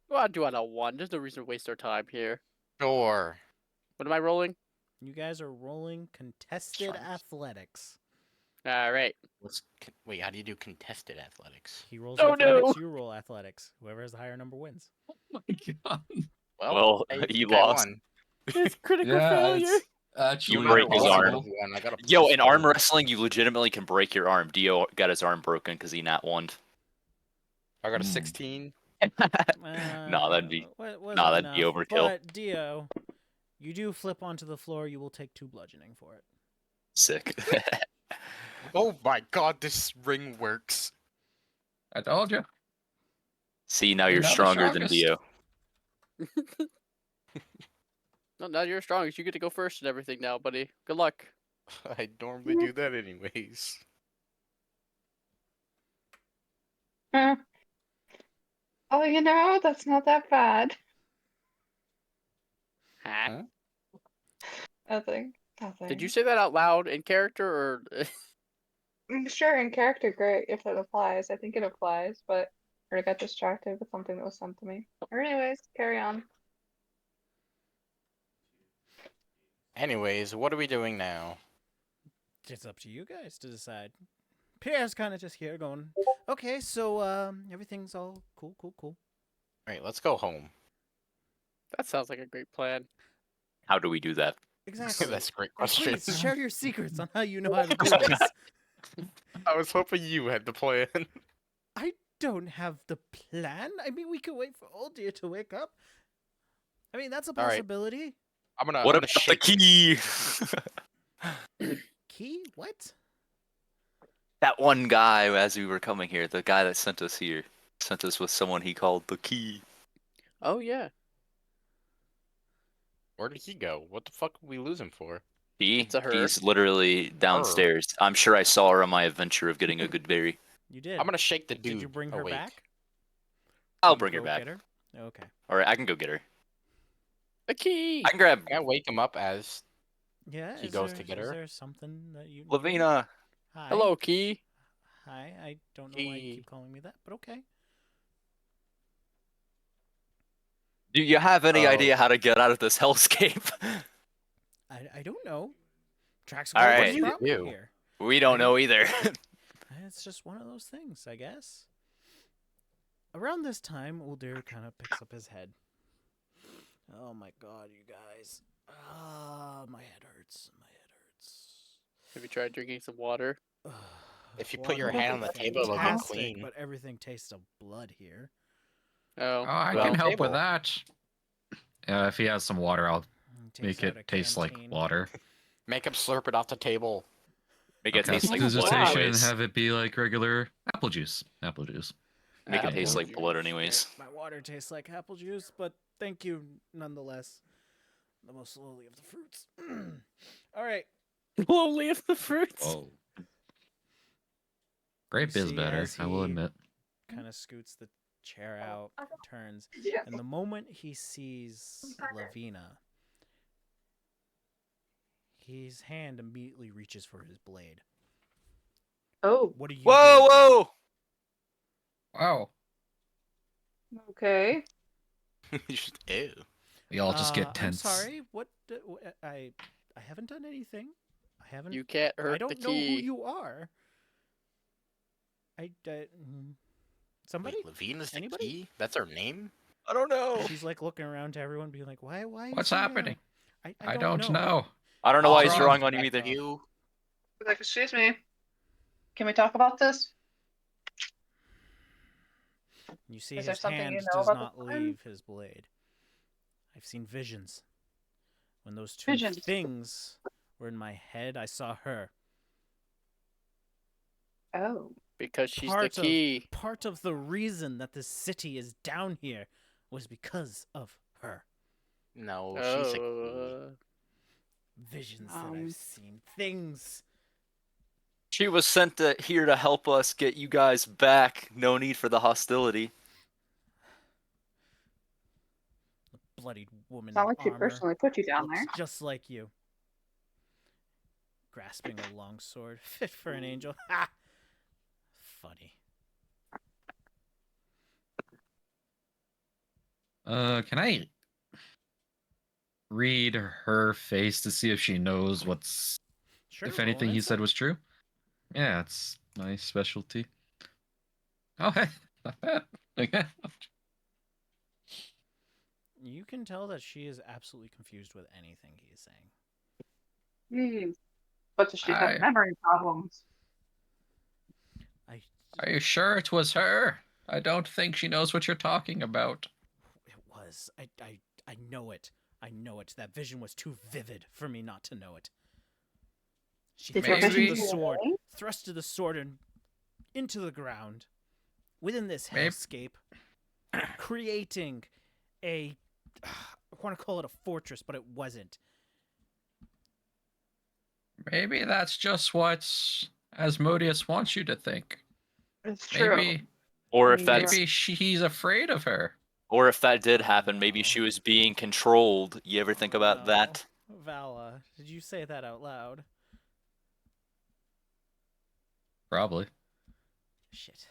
Well, I'll do out of 1. There's no reason to waste our time here. Sure. What am I rolling? You guys are rolling contested Strength. athletics. All right. Wait, how do you do contested athletics? He rolls Oh, no. athletics. You roll athletics. Whoever has the higher number wins. Oh my god. Well, I you think I lost. won. It's critical Yeah, failure. it's actually You No matter break his what, I arm. would've won. I got a Yo, in arm +4. wrestling, you legitimately can break your arm. Dio got his arm broken because he nat one. I got a Hmm. 16. No, that'd be Wasn't that'd be enough, overkill. But Dio, you do flip onto the floor. You will take 2 bludgeoning for it. sick. Oh my god, this ring works. I told you. See, now You're you're not the stronger than strongest. Dio. No, now you're strong. You get to go first and everything now, buddy. Good luck. I normally do that anyways. Huh. Oh, that's not that bad. Huh? Nothing. Did you say that out loud in character or? Sure, in character, great, if it applies. I think it applies, but I got distracted with something that was sent to me. Anyways, carry on. Anyways, what are we doing now? It's up to you guys to decide. Pierre's kind of just here going, okay, so everything's all cool. Alright, let's go home. That sounds like a great plan. How do we do that? Exactly. That's a great And question. please share your secrets on how you know how to do this. I was hoping you had the plan. I don't have the plan. I mean, we could wait for old dear to wake up. I mean, that's a All right. possibility. I'm gonna What about the shake key? Key? What? That one guy, as we were coming here, the guy that sent us here, sent us with someone he called the key. Oh yeah. Where did he go? What the fuck did we lose him for? It's a her. He's literally downstairs. I'm sure I saw her on my adventure of getting a good berry. You did. I'm gonna shake the dude. Did you bring Oh, her wait. back? I'll Did you bring her go back. Get her? Okay. All right, I can go get her. A key. I can grab Can I wake him up as Yeah. He is goes there- to get Is her? there something that you? Lavina. Hi. Hello, key. Hi. I don't know why you Key. keep calling me that, but okay. Do you have any Oh. idea how to get out of this hellscape? I don't know. Tracks All go right. what's the problem You. here. We don't know either. It's just one of those things, I guess. Around this time, Uldir kind of picks up his head. Oh my god, you guys. Ah, my head hurts. My head hurts. Have you tried drinking some water? If you put your Water hand would on be the table, it'll get fantastic, clean. but everything tastes of blood here. Oh, Oh, I well, can help with table. that. Yeah, if he has some water, I'll He make takes out it a taste like canteen. water. Make him slurp it off the table. Make it Okay, taste like Sue's blood station and anyways. have it be like regular apple juice. Apple juice. Make it apple taste like juice. blood anyways. My water tastes like apple juice, but thank you nonetheless. The most lowly of the fruits. All right. Lowly of the fruits. Whoa. Grape You is see better, as I will he admit. kind of scoots the chair out, turns, Yeah. and the moment he sees Lavina, his hand immediately reaches for his blade. Oh, What do you Whoa, do? whoa! Wow. okay. Ew. We all just get I'm tense. sorry. What? I haven't done anything. I haven't. You can't hurt I don't the know who key. you are. Somebody? Wait, Levine is the Anybody? key? That's her name? I don't know. She's like looking around to everyone, being like, "Why? Is What's he, happening? I don't know. I don't know why What's he's wrong? drawing on you either. You? Like, excuse me. Can we talk about this? You see Is there his something hand you know does about not the plan? leave his blade. I've seen visions. When those two Visions. things were in my head, I saw her. Oh. Because she's Part the of- key. Part of the reason that this city is down here was because of her. No, she's a key. Visions that I've seen. Things. She was sent here to help us get you guys back. No need for the hostility. The bloodied woman It's not in like she armor. personally put you down Looks there. just like you. Grasping a long sword. Fit for an angel. Ha! Funny. Can I read her face to see if she knows what's Sure. if roll an anything he said insight. was true? Yeah, it's my specialty. Oh, hey, not bad. Okay. You can tell that she is absolutely confused with anything he is saying. But does she have I- memory problems? Are you sure it was her? I don't think she knows what you're talking about. It was. I know it. I know it. That vision was too vivid for me not to know it. She Did your Maybe- vision thrusted the go sword, away? thrusted the sword into the ground, within this Maybe- hellscape, creating a. I want to call it a fortress, but it wasn't. Maybe that's just what Asmodeus wants you to think. It's true. Maybe, Or if Maybe that's maybe she's afraid of her. or if that did happen, No. maybe she was being controlled. You ever think about No. that? Vala, did you say that out loud? Probably. Shit.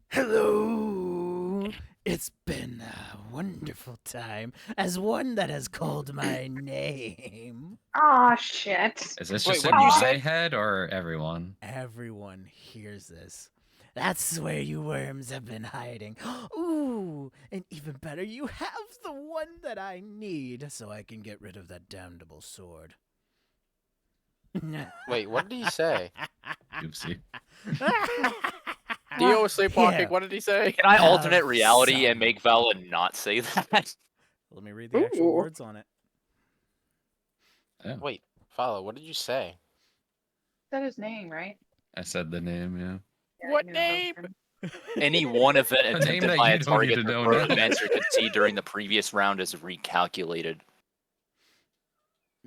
Hello. It's been a wonderful time as one that has called my name. Aw, shit. Is this Wait, just what in did you my say? head or everyone? Everyone hears this. That's where you worms have been hiding. Ooh, and even better, you have the one that I need so I can get rid of that damnable sword. Wait, what did he say? Oopsie. Dio was sleepwalking. Here. What did he say? Can I Have alternate reality and some. make Vala not say that? Let me read the actual Ooh. words on it. Oh, Wait, follow. What did you say? That his name, right? I said the name, yeah. Yeah, What I knew name? that. Any one event A name attempted that by you a don't need target to to know throw now. events or concede during the previous round is recalculated.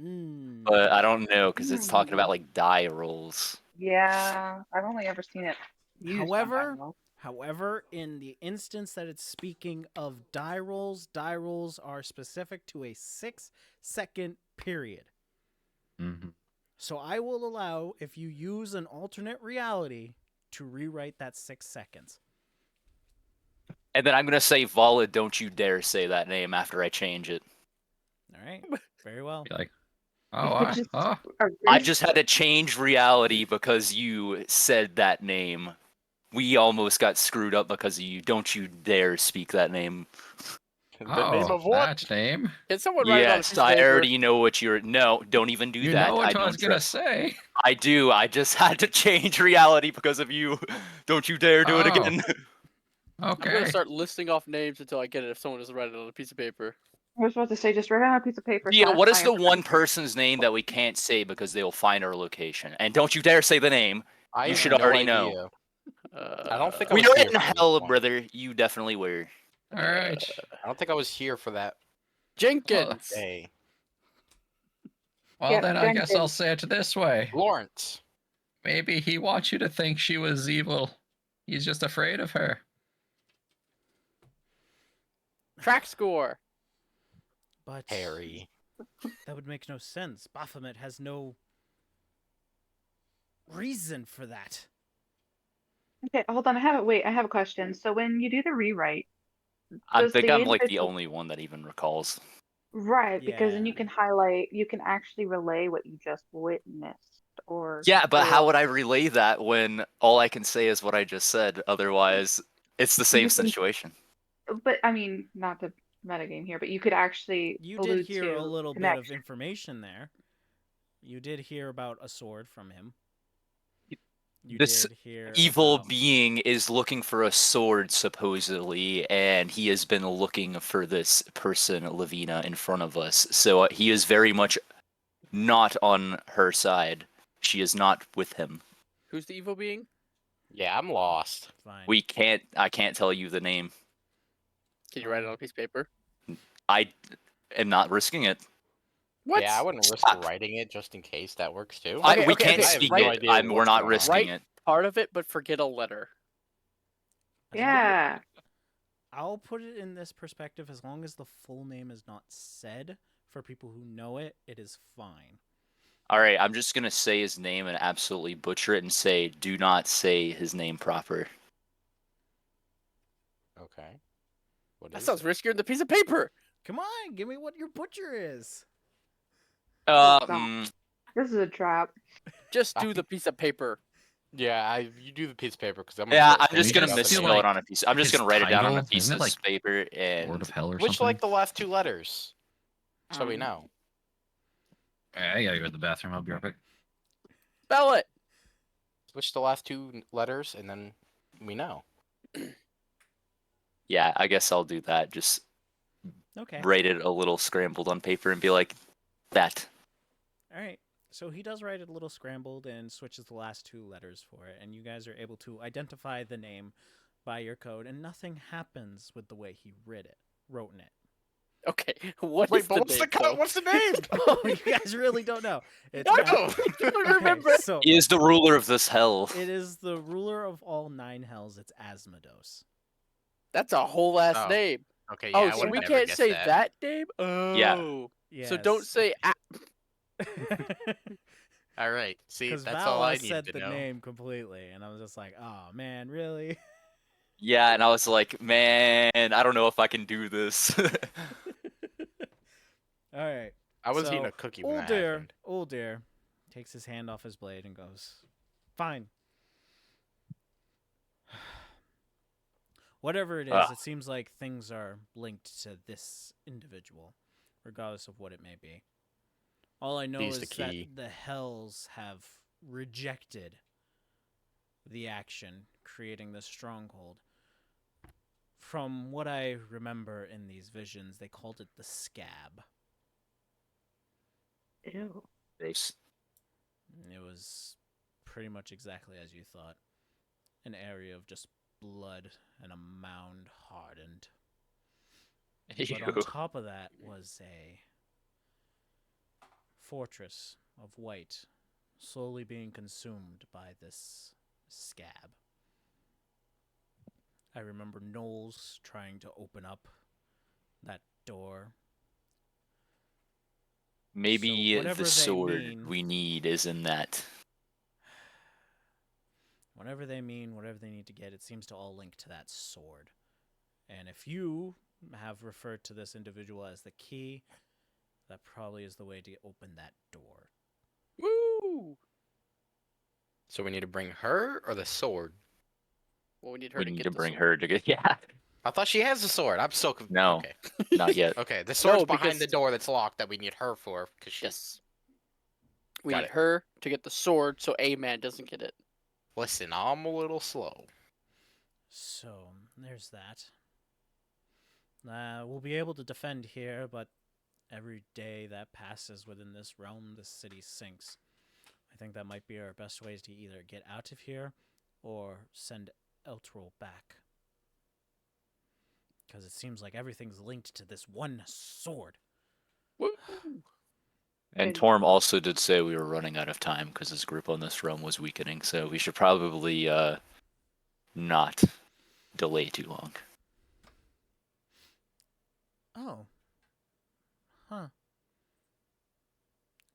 Mm. But I don't know because it's talking about like die rolls. Yeah, I've only ever seen it. used on However, Dynamo. However, in the instance that it's speaking of die rolls are specific to a 6-second period. Mm-hmm. So I will allow, if you use an alternate reality, to rewrite that 6 seconds. And then I'm gonna say Vala, don't you dare say that name after I change it. All right. Very well. Be like, You oh, could just oh, I just had to change reality because you said that name. We almost got screwed up because of you. Don't you dare speak that name. The name Oh, of what? that name. Can someone write it on a piece Yes, of I paper? already know what you're. No, don't even do You that. know what I don't was gonna trust- say. I do. I just had to change reality because of you. Don't you dare do it Oh. again. I'm gonna Okay. start listing off names until I get it if someone doesn't write it on a piece of paper. I was about to say, just write it on a piece of paper. Yeah, slash what is my the one information. person's name that we can't say because they'll find our location? And don't you dare say the name. I You have should no already know. idea. I don't think I We was are here in for this hell, one. brother. You definitely were. All right. I don't think I was here for that Jenkins. day. Well, Yeah, then I guess I'll Jenkins. say it this way. Lawrence. Maybe he wants you to think she was evil. He's just afraid of her. Track score. But Harry. that would make no sense. Baphomet has no reason for that. Okay, hold on. I have a question. So when you do the rewrite, I does think the I'm like the individual- only one that even recalls. Right, because then Yeah. you can highlight, you can actually relay what you just witnessed, or Yeah, but how or would I relay that when all I can say is what I just said? Otherwise, it's the same You can- situation. But I mean, not to metagame here, but you could actually You did allude hear to a little bit of connection. information there. You did hear about a sword from him. You This did hear Evil about... being is looking for a sword, supposedly, and he has been looking for this person, Lavina, in front of us. So he is very much not on her side. She is not with him. Who's the evil being? Yeah, I'm lost. Fine. I can't tell you the name. Can you write it on a piece of paper? I am not risking it. What? Yeah, I wouldn't risk Stop. writing it just in case. That works too. Okay, We okay, can't okay, I have speak no it. idea We're what's not going on. risking Right. it. Part of it, but forget a letter. As long- Yeah. I'll put it in this perspective. As long as the full name is not said, for people who know it, it is fine. All right, I'm just gonna say his name and absolutely butcher it and say, do not say his name proper. Okay. What That is sounds it? riskier than the piece of paper. Come on, give me what your butcher is. stop. Mm, This is a trap. Just do the piece of paper. Yeah, you do the piece of paper because I'm. yeah, I'm We just gonna just misspell feel it on a piece. I'm just his gonna write it down on a title, piece isn't of it like paper Lord and of Hell or Which something. like the last two letters, so we Um, know. I gotta go to the bathroom. I'll be right back. Spell it. Switch the last two letters, and then we know. yeah, I guess I'll do that. Just Okay. write it a little scrambled on paper and be like, that. All right. So he does write it a little scrambled and switches the last two letters for it, and you guys are able to identify the name by your code, and nothing happens with the way he wrote it. Okay. What Wait, is but the what's name, the though? what's the name? Oh, you guys really don't know. It's I not- don't. I don't Okay, remember. so He is the ruler of this hell. it is the ruler of all 9 hells. It's Asmodeus. That's a whole ass Oh. name. Okay, yeah, Oh, I so would we never can't guess say that. that name? Oh. Yes. So don't say All right, see, Because that's all I Valas need said to the know. name completely, and I was just like, oh man, really? Yeah, and I was like, man, I don't know if I can do this. All right. I was So, eating a cookie when that Uldir, happened. Uldir takes his hand off his blade and goes, fine. Whatever it is, Ah. it seems like things are linked to this individual, regardless of what it may be. All I know He's is the key. that the Hells have rejected the action, creating this stronghold. From what I remember in these visions, they called it the Scab. Ew. Gross. It was pretty much exactly as you thought. An area of just blood and a mound hardened. But on Ew. top of that was a fortress of white, slowly being consumed by this scab. I remember Knowles trying to open up that door. Maybe So whatever the they sword mean- we need is in that. Whatever they mean, whatever they need to get, it seems to all link to that sword. And if you have referred to this individual as the key, that probably is the way to open that door. Woo! So we need to bring her or the sword. Well, we need her We to need get to the bring sword. her to get. Yeah. I thought she has a sword. I'm so confused. No. Okay. Not yet. Okay, the sword's because- behind the door that's locked that we need her for, because she's... Yes. We Got need it. her to get the sword so A-Man doesn't get it. Listen, I'm a little slow. So, there's that. We'll be able to defend here, but every day that passes within this realm, the city sinks. I think that might be our best ways to either get out of here or send Eltrol back. Because it seems like everything's linked to this one sword. Woo! And And- Torm also did say we were running out of time because his grip on this realm was weakening, so we should probably not delay too long. Oh. Huh.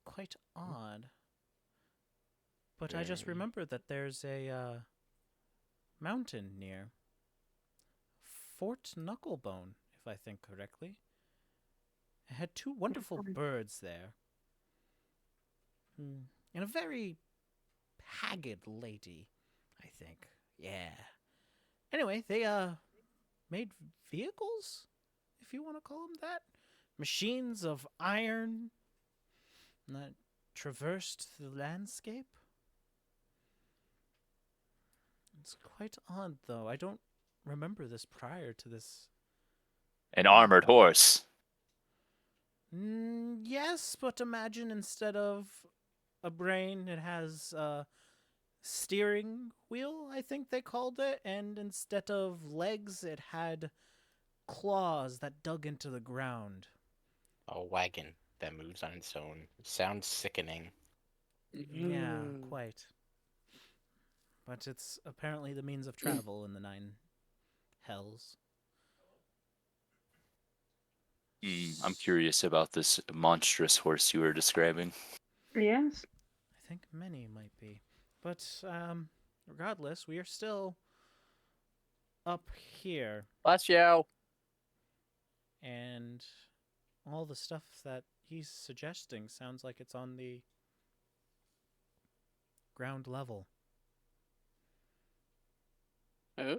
Quite odd. But I just Very. remembered that there's a mountain near. Fort Knucklebone, if I think correctly. It had two wonderful fun. birds there. And a very haggard lady, I think. Yeah. Anyway, they made vehicles, if you want to call them that. Machines of iron that traversed the landscape. It's quite odd, though. I don't remember this prior to this. An armored horse. Yes, but imagine instead of a brain, it has a steering wheel, I think they called it, and instead of legs, it had claws that dug into the ground. A wagon that moves on its own. Sounds sickening. Yeah, Mm. quite. But it's apparently the means of travel in the Nine Hells. I'm curious about this monstrous horse you were describing. Yes. I think many might be. But regardless, we are still up here, Bless you. and all the stuff that he's suggesting sounds like it's on the ground level. Oh.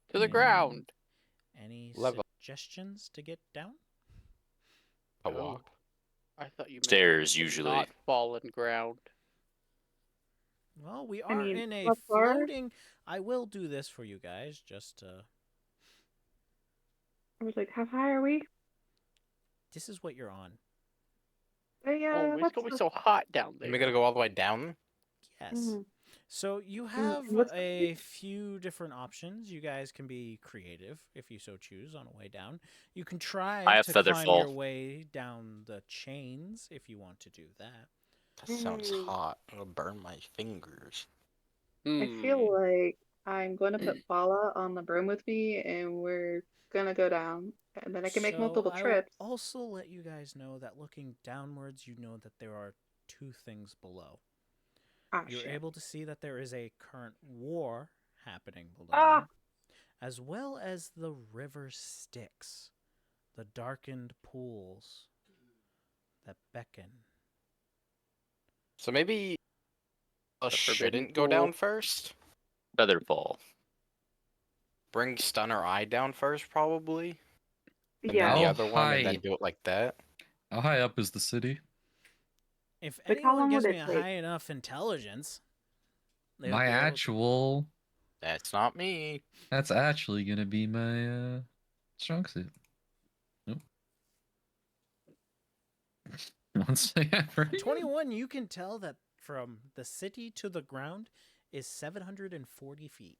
To the Yeah. ground. Any Level. suggestions to get down? A Oh. walk. I thought you meant Stairs, to usually. not fallen ground. Well, we I are mean, in a how far? floating. I will do this for you guys, just I was like, how high are we? this is what you're on. Oh, it's What's gonna be the- so hot down there. Am I gonna go all the way down? Yes. Mhm. So you have what's the- a few different options. You guys can be creative if you so choose on a way down. You can try I have to feather climb fall. your way down the chains if you want to do that. That sounds Mm. hot. It'll burn my fingers. I Hmm. feel like I'm going to put Fala on the broom with me, and we're gonna go down, and then I can make So multiple I trips. will also let you guys know that looking downwards, you know that there are two things below. Ah, You're shit. able to see that there is a current war happening below Ah! you, as well as the river Styx, the darkened pools that beckon. So maybe I The forbidden shouldn't go pool. down first? Featherfall. Bring Stunner Eye down first, probably? And Yeah. then the How other one, and then high? do it like that? How high up is the city? If Like, how anyone long gives would me it a take? high enough intelligence, they'll My be able to- actual. That's not me. That's actually gonna be my strong suit. Nope. Once again, for 21, you can tell that from the city to the ground is 740 feet.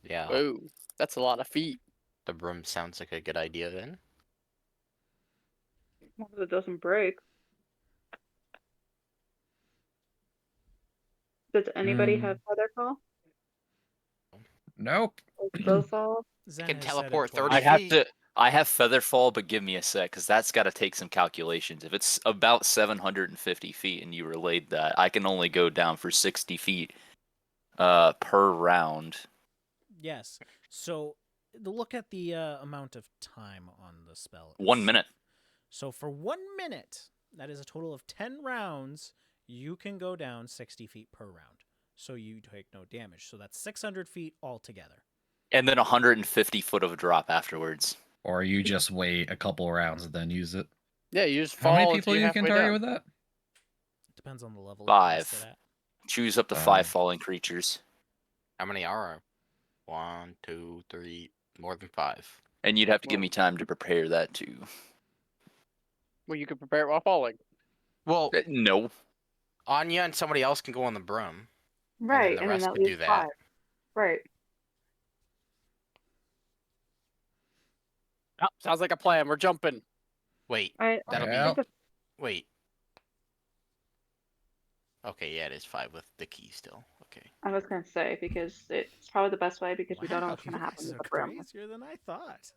Yeah, Whoa, that's a lot of feet. the broom sounds like a good idea then. As long as it doesn't break. Does anybody have Featherfall Nope. or Bowfall? Zen can has said it teleport twice. 30 I have feet. to. I have Featherfall, but give me a sec, because that's got to take some calculations. If it's about 750 feet and you relayed that, I can only go down for 60 feet per round. Yes. So look at the amount of time on the spell. 1 minute. So for 1 minute, that is a total of 10 rounds, you can go down 60 feet per round. So you take no damage. So that's 600 feet altogether. And then 150 foot of a drop afterwards. Or you just wait a couple rounds and then use it. Yeah, you just How fall many until people you're you can halfway target down. with that? Depends on the level. 5. You cast it at. Choose up to 5 5. falling creatures. How many are? 1, 2, 3, more than 5. And you'd have to give Well- me time to prepare that too. Well, you can prepare it while falling. Well, No. Anya and somebody else can go on the broom. Right, the and then rest that could do leaves that. 5. Right. Oh, sounds like a plan. We're jumping. Wait, I that'll Yeah. be. Wait. Okay, yeah, it is 5 with the key still. Okay. I was gonna say because it's probably the best way because we don't know Wow, what's you gonna happen guys with are the broom. crazier than I thought.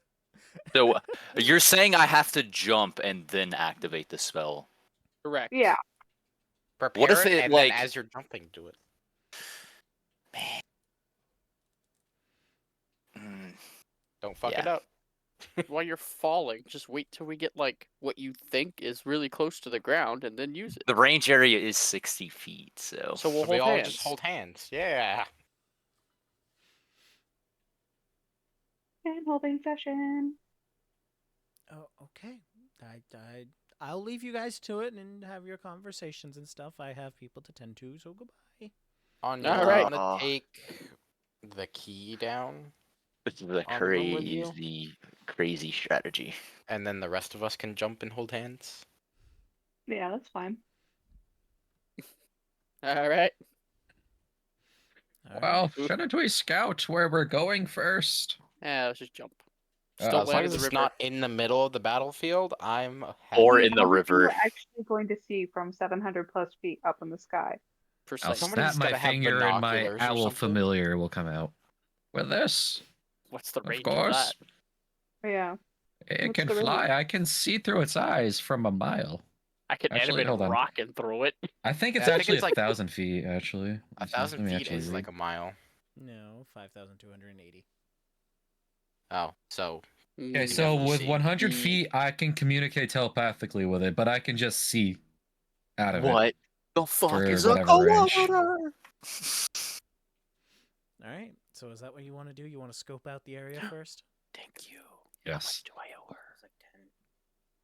So you're saying I have to jump and then activate the spell? Correct. Yeah. Prepare What if it, it, and like- then as you're jumping, do it. Man. Mm, Don't fuck it Yeah. up. While you're falling, just wait till we get like what you think is really close to the ground, and then use it. The range area is 60 feet, so. So we'll So we hold all hands. just hold hands. Yeah. Hand holding session. Oh, okay. I'll leave you guys to it and have your conversations and stuff. I have people to tend to, so goodbye. Anya, All I'm right. gonna take the key down, This is a on the room with you? crazy strategy. and then the rest of us can jump and hold hands. Yeah, that's fine. All right. All right. Well, shouldn't we scout where we're going first? Yeah, let's just jump. Just Uh, don't As land long in as the it's river. not in the middle of the battlefield, I'm happy. Or Wait, in the how much are you river. actually going to see from 700 plus feet up in the sky? I'll Precisely. Somebody's snap my gotta have finger and my binoculars or owl something. familiar will come out. With this, What's the of range course. of Yeah. It What's can the range? fly. I can see through its eyes from a mile. that? I can Actually, animate a hold on. rock and throw it. I think it's Yeah, I think actually it's like 1,000 feet, actually. 1,000 Let me feet actually is read. like a mile. No, 5,280. Oh, so Okay, You so have to with see. 100 feet, I can communicate telepathically with it, but I can just see out of it. What the fuck For is a whatever range. water? All right. So is that what you want to do? You want to scope out the area first? Thank you. Yes. Do I owe her?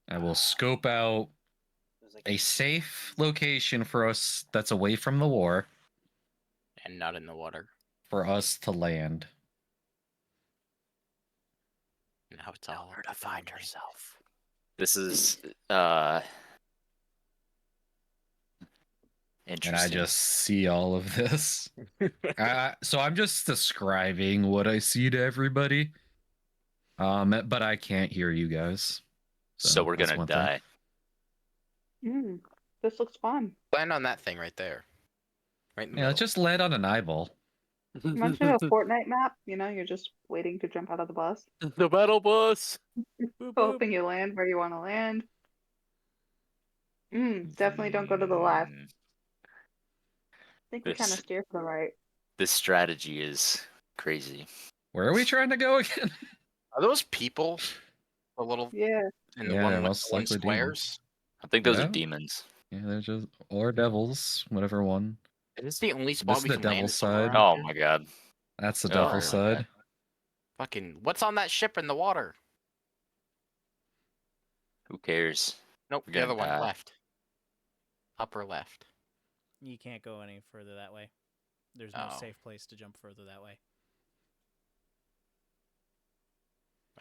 I will scope out a safe location for us that's away from the war and not in the water. for us to land. Now it's Tell all her up to find memory. herself. This is And interesting. I just see all of this. So I'm just describing what I see to everybody. But I can't hear you guys. So we're that's gonna one thing. die. This looks fun. Land on that thing right there. Right in the Yeah, let's middle. just land on an eyeball. Reminds me of a Fortnite map. You know, you're just waiting to jump out of the bus, The battle bus. Boop, boop. hoping you land where you want to land. Definitely don't go to the left. Mm, I think we kind of This- steer to the right. This strategy is crazy. Where are we trying to go again? Are those people? The little Yeah. in the Yeah, one they're with most the one likely squares. I think those Yeah. are demons. Yeah, they're just or devils, whatever one. Is this the only spot is we the can land? devil's is somewhere side. around Oh here? my god. That's the Oh, devil's my side. God. Fucking what's on that ship in the water? Who cares? Nope, We're the other gonna one die. left. Upper left. You can't go any further that way. There's no Oh. safe place to jump further that way.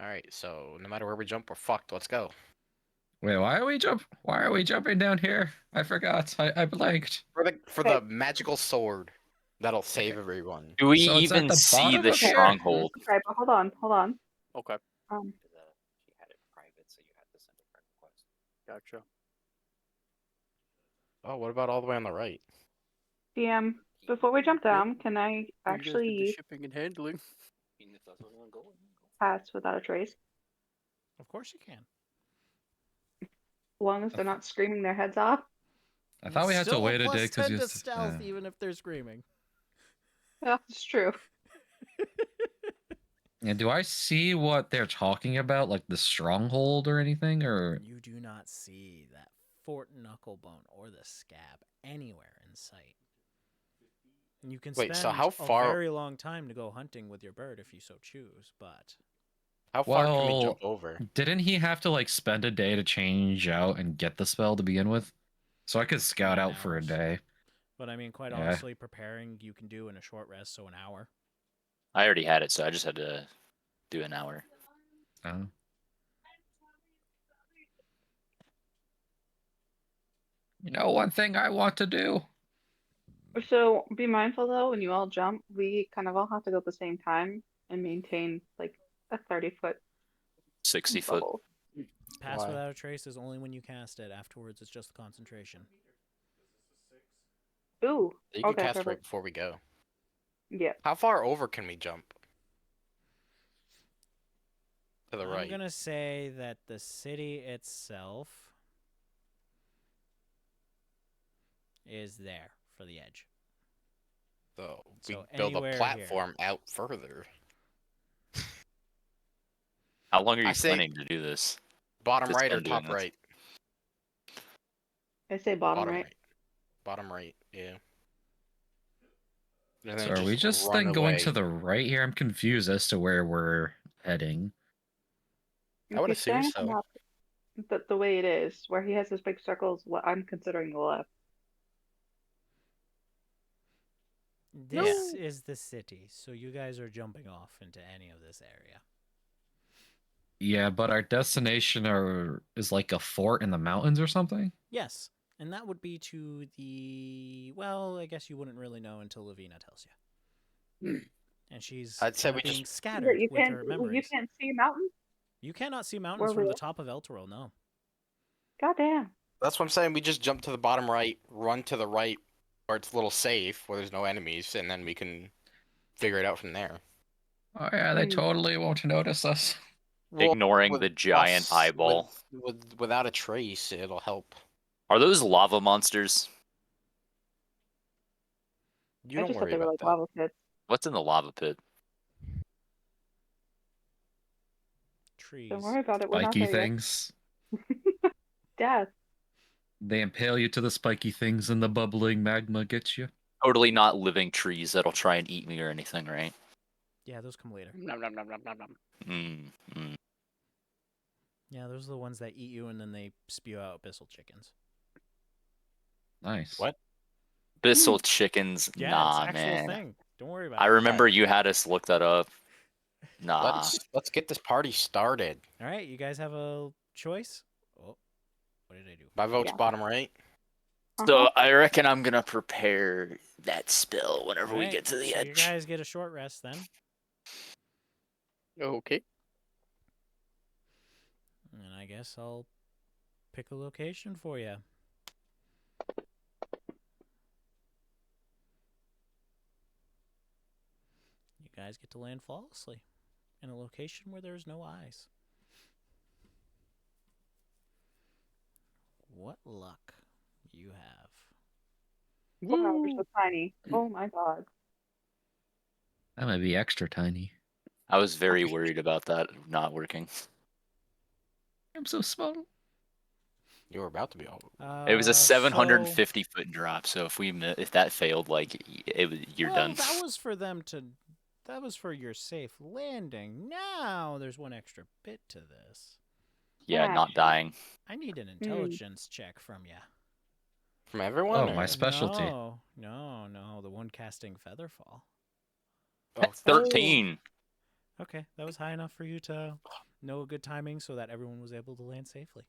Alright, so no matter where we jump, we're fucked. Let's go. Wait, why are we jumping down here? I forgot. I blanked. For the magical sword that'll save everyone. Do we So it's at even the see bottom the of here? stronghold? Okay, but hold on. Okay. She had it private, so you had to send a friend request. Gotcha. Oh, what about all the way on the right? DM, before we jump down, can I You guys did the actually shipping and handling. pass without a trace? Of course you can. As long as they're not screaming their heads off. I thought we had to Still a wait a day plus because 10 you to used to- stealth, even if they're screaming. That's true. And do I see what they're talking about, like the stronghold or anything, or You do not see that Fort Knucklebone or the scab anywhere in sight. And you can Wait, so spend how a far- very long time to go hunting with your bird if you so choose, but How far can we Well, jump over? didn't he have to like spend a day to change out and get the spell to begin with? So I could scout 9 out for a hours. day. But I mean, quite Yeah. honestly, preparing you can do in a short rest, so an hour. I already had it, so I just had to do an hour. Uh, you know, one thing I want to do. So be mindful though, when you all jump, we kind of all have to go at the same time and maintain like a 30-foot 60 foot. bubble. Pass Why? without a trace is only when you cast it. Afterwards, it's just concentration. Ooh, You can okay, cast right perfect. before we go. Yeah. How far over can we jump? To the I'm right. gonna say that the city itself is there for the edge. So we So build a anywhere here. platform out further. How long are I you say- planning to do this? Bottom Just right or start doing top this. right? I say bottom right. Bottom right, yeah. And So then are we just then run going away. to the right here? I'm confused as to where we're heading. If would you assume stay on the so. map, the way it is, where he has his big circles, what I'm considering the left. This is the city, so you guys are jumping off into any of this area. Yeah, but our destination is like a fort in the mountains or something? Yes, and that would be to the. Well, I guess you wouldn't really know until Lavina tells you. And she's I'd say kinda we being just- scattered You with can't. her You memories. can't see mountains. You cannot see mountains Where from we the at? top of Elturel, no. Goddamn. That's what I'm saying. We just jump to the bottom right, run to the right, where it's a little safe, where there's no enemies, and then we can figure it out from there. Oh yeah, they Hmm. totally won't notice us. Well, Ignoring with the giant us- eyeball. without a trace, it'll help. Are those lava monsters? You I don't just thought worry they were about like that. lava pits. What's in the lava pit? Trees. Don't worry about it. We're not Spiky there things. yet. Death. They impale you to the spiky things and the bubbling magma gets you. Totally not living trees that'll try and eat me or anything, right? Yeah, those come later. Nom nom nom nom nom nom. Mm. Yeah, those are the ones that eat you and then they spew out abyssal chickens. Nice. What? Bissell chickens, Yeah, nah, it's an actual man. thing. Don't worry about I it. remember you had us look that up. Nah. Let's get this party started. All right, you guys have a choice? Oh, what did I do? My vote's Yeah. bottom right. So Uh-huh. I reckon I'm gonna prepare that spell whenever All we right, get to the so edge. you guys get a short rest then. Okay. And I guess I'll pick a location for you. You guys get to land flawlessly in a location where there's no eyes. What luck you have. Wow, we're so tiny. Oh my god. That might be extra tiny. I was very worried about that not working. I'm so small. You were about to be all. It was a So- 750-foot drop, so if that failed, like you're well, done. that was for them to. That was for your safe landing. Now there's one extra bit to this. Yeah, not Actually. dying. I need an intelligence check from you. From everyone? Oh, my or- specialty. No, the one casting Featherfall. Oh, 13. Okay, that was high enough for you to know a good timing so that everyone was able to land safely.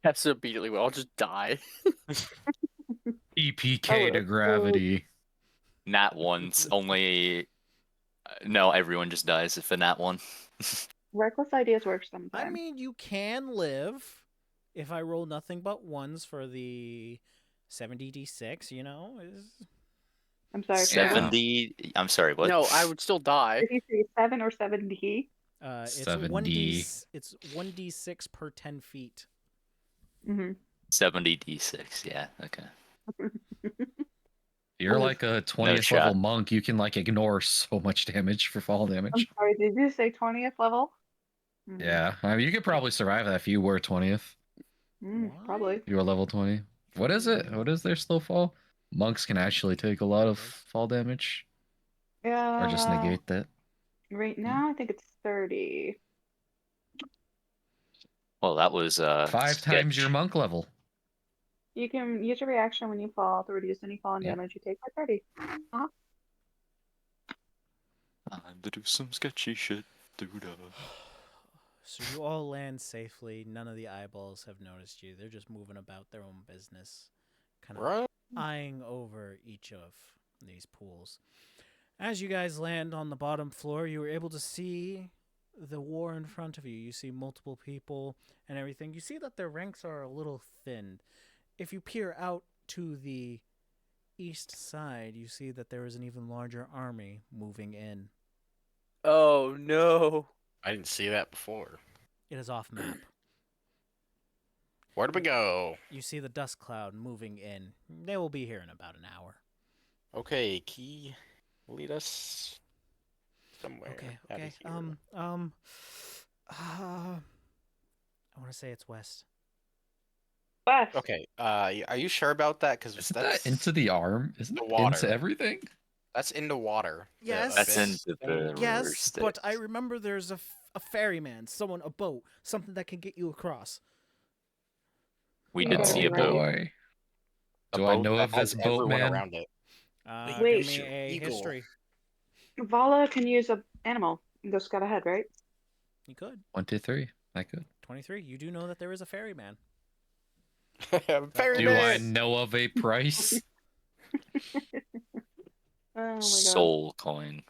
Yes, immediately. I'll just die. EPK to gravity. Nat ones only. No, everyone just dies if a nat one. Reckless ideas work sometimes. I mean, you can live if I roll nothing but ones for the 70d6, you know? I'm sorry. Yeah. 70. I'm sorry. What? No, I would still die. Did he say 7 or 7D? It's 7D. It's 1d6 per 10 feet. Mm-hmm. 70d6. Yeah. Okay. You're Oh, like a 20th shot. level monk. You can like ignore so much damage for fall I'm damage. sorry, did you say 20th level? Mhm. Yeah, I mean, you could probably survive that if you were 20th. Probably. You were level 20. What is it? What is their slow fall? monks can actually take a lot of fall damage, or just negate that. Right now, I think it's 30. Well, that was 5 times your sketch. monk level. You can use your reaction when you fall to reduce any falling Yeah. damage you take by 30. Time to do some sketchy shit. Duda. So you all land safely. None of the eyeballs have noticed you. They're just moving about their own business, kind of Right. eyeing over each of these pools. As you guys land on the bottom floor, you were able to see the war in front of you. You see multiple people and everything. You see that their ranks are a little thinned. If you peer out to the east side, you see that there is an even larger army moving in. Oh no. I didn't see that before. It is off map. Where do we go? You see the dust cloud moving in. They will be here in about an hour. Okay, Key, lead us somewhere. Okay, out of okay. here. I want to say it's west. West. Okay. Are you sure about that? Because Isn't that's that into the arm? Isn't the it water. into everything? That's in the water. the Yes. That's abyss into thing. the Yes, reverse but I Styx. remember there's a ferryman, a boat, something that can get you across. We You did gotta see be a right. boat. Boy. A Do I boat know that of this has boat, everyone man? around it. Give Wait. me a Eagle. history. Vala can use an animal. You go scout ahead, right? You could. 1, 2, 3. I could. 23. You do know that there is a ferryman. Ferryman! Do I know of a price? Oh my god. Soul coin.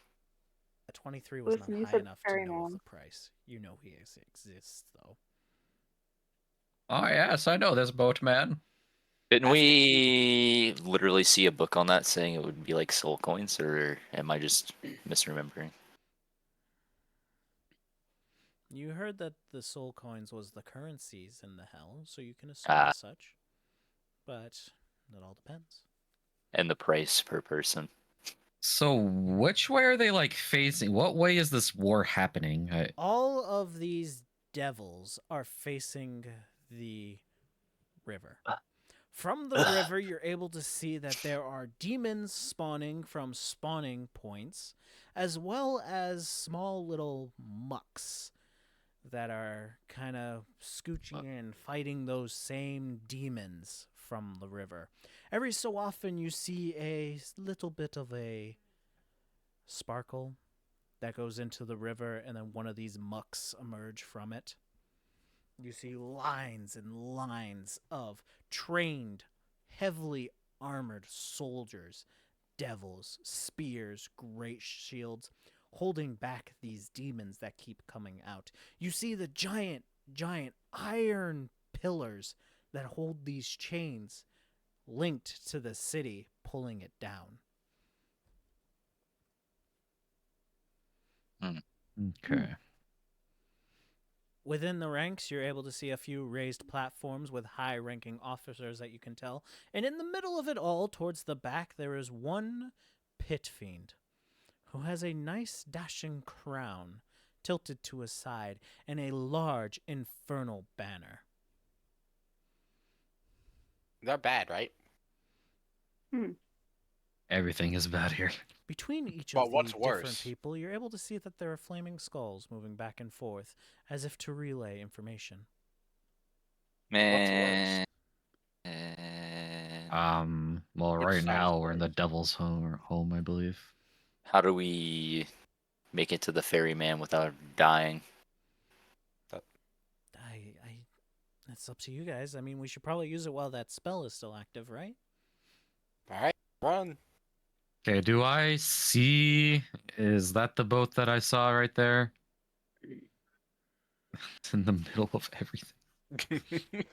A 23 was Listen, not you high said enough to know of ferryman. the price. You know he exists, though. Oh, yes, I know this boat, man. Didn't Ask we literally see a book on that saying it would be like soul coins, or am I just misremembering? You heard that the soul coins was the currencies in the hell, so you can assume Ah. as such. But it all depends. And the price per person. So, which way are they, like, facing? What way is this war happening? All of these devils are facing the river. From the river, you're able to see that there are demons spawning from spawning points, as well as small little mucks that are kind of scooching in, fighting those same demons from the river. Every so often, you see a little bit of a sparkle that goes into the river, and then one of these mucks emerge from it. You see lines and lines of trained, heavily armored soldiers, devils, spears, great shields, holding back these demons that keep coming out. You see the giant iron pillars that hold these chains linked to the city, pulling it down. Okay. Within the ranks, you're able to see a few raised platforms with high-ranking officers that you can tell. And in the middle of it all, towards the back, there is one pit fiend who has a nice dashing crown tilted to his side and a large infernal banner. They're bad, right? Everything is bad here. Between each Well, of the what's different worse? people, you're able to see that there are flaming skulls moving back and forth as if to relay information. Man. Well, Which right side now is we're in the devil's home, I believe. How do we make it to the ferryman without dying? It's up to you guys. I mean, we should probably use it while that spell is still active, right? Alright, run. Okay, do I see... Is that the boat that I saw right there? It's in the middle of everything.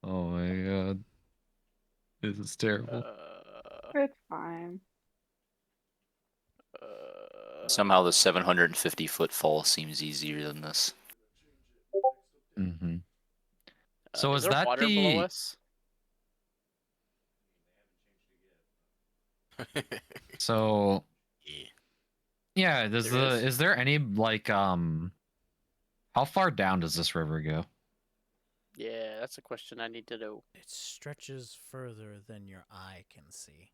Oh my god. This is terrible. It's fine. Somehow the 750-foot fall seems easier than this. Mm-hmm. So is is there that water below the... us? So... Yeah, There is. is there any, like, how far down does this river go? Yeah, that's a question I need to know. It stretches further than your eye can see.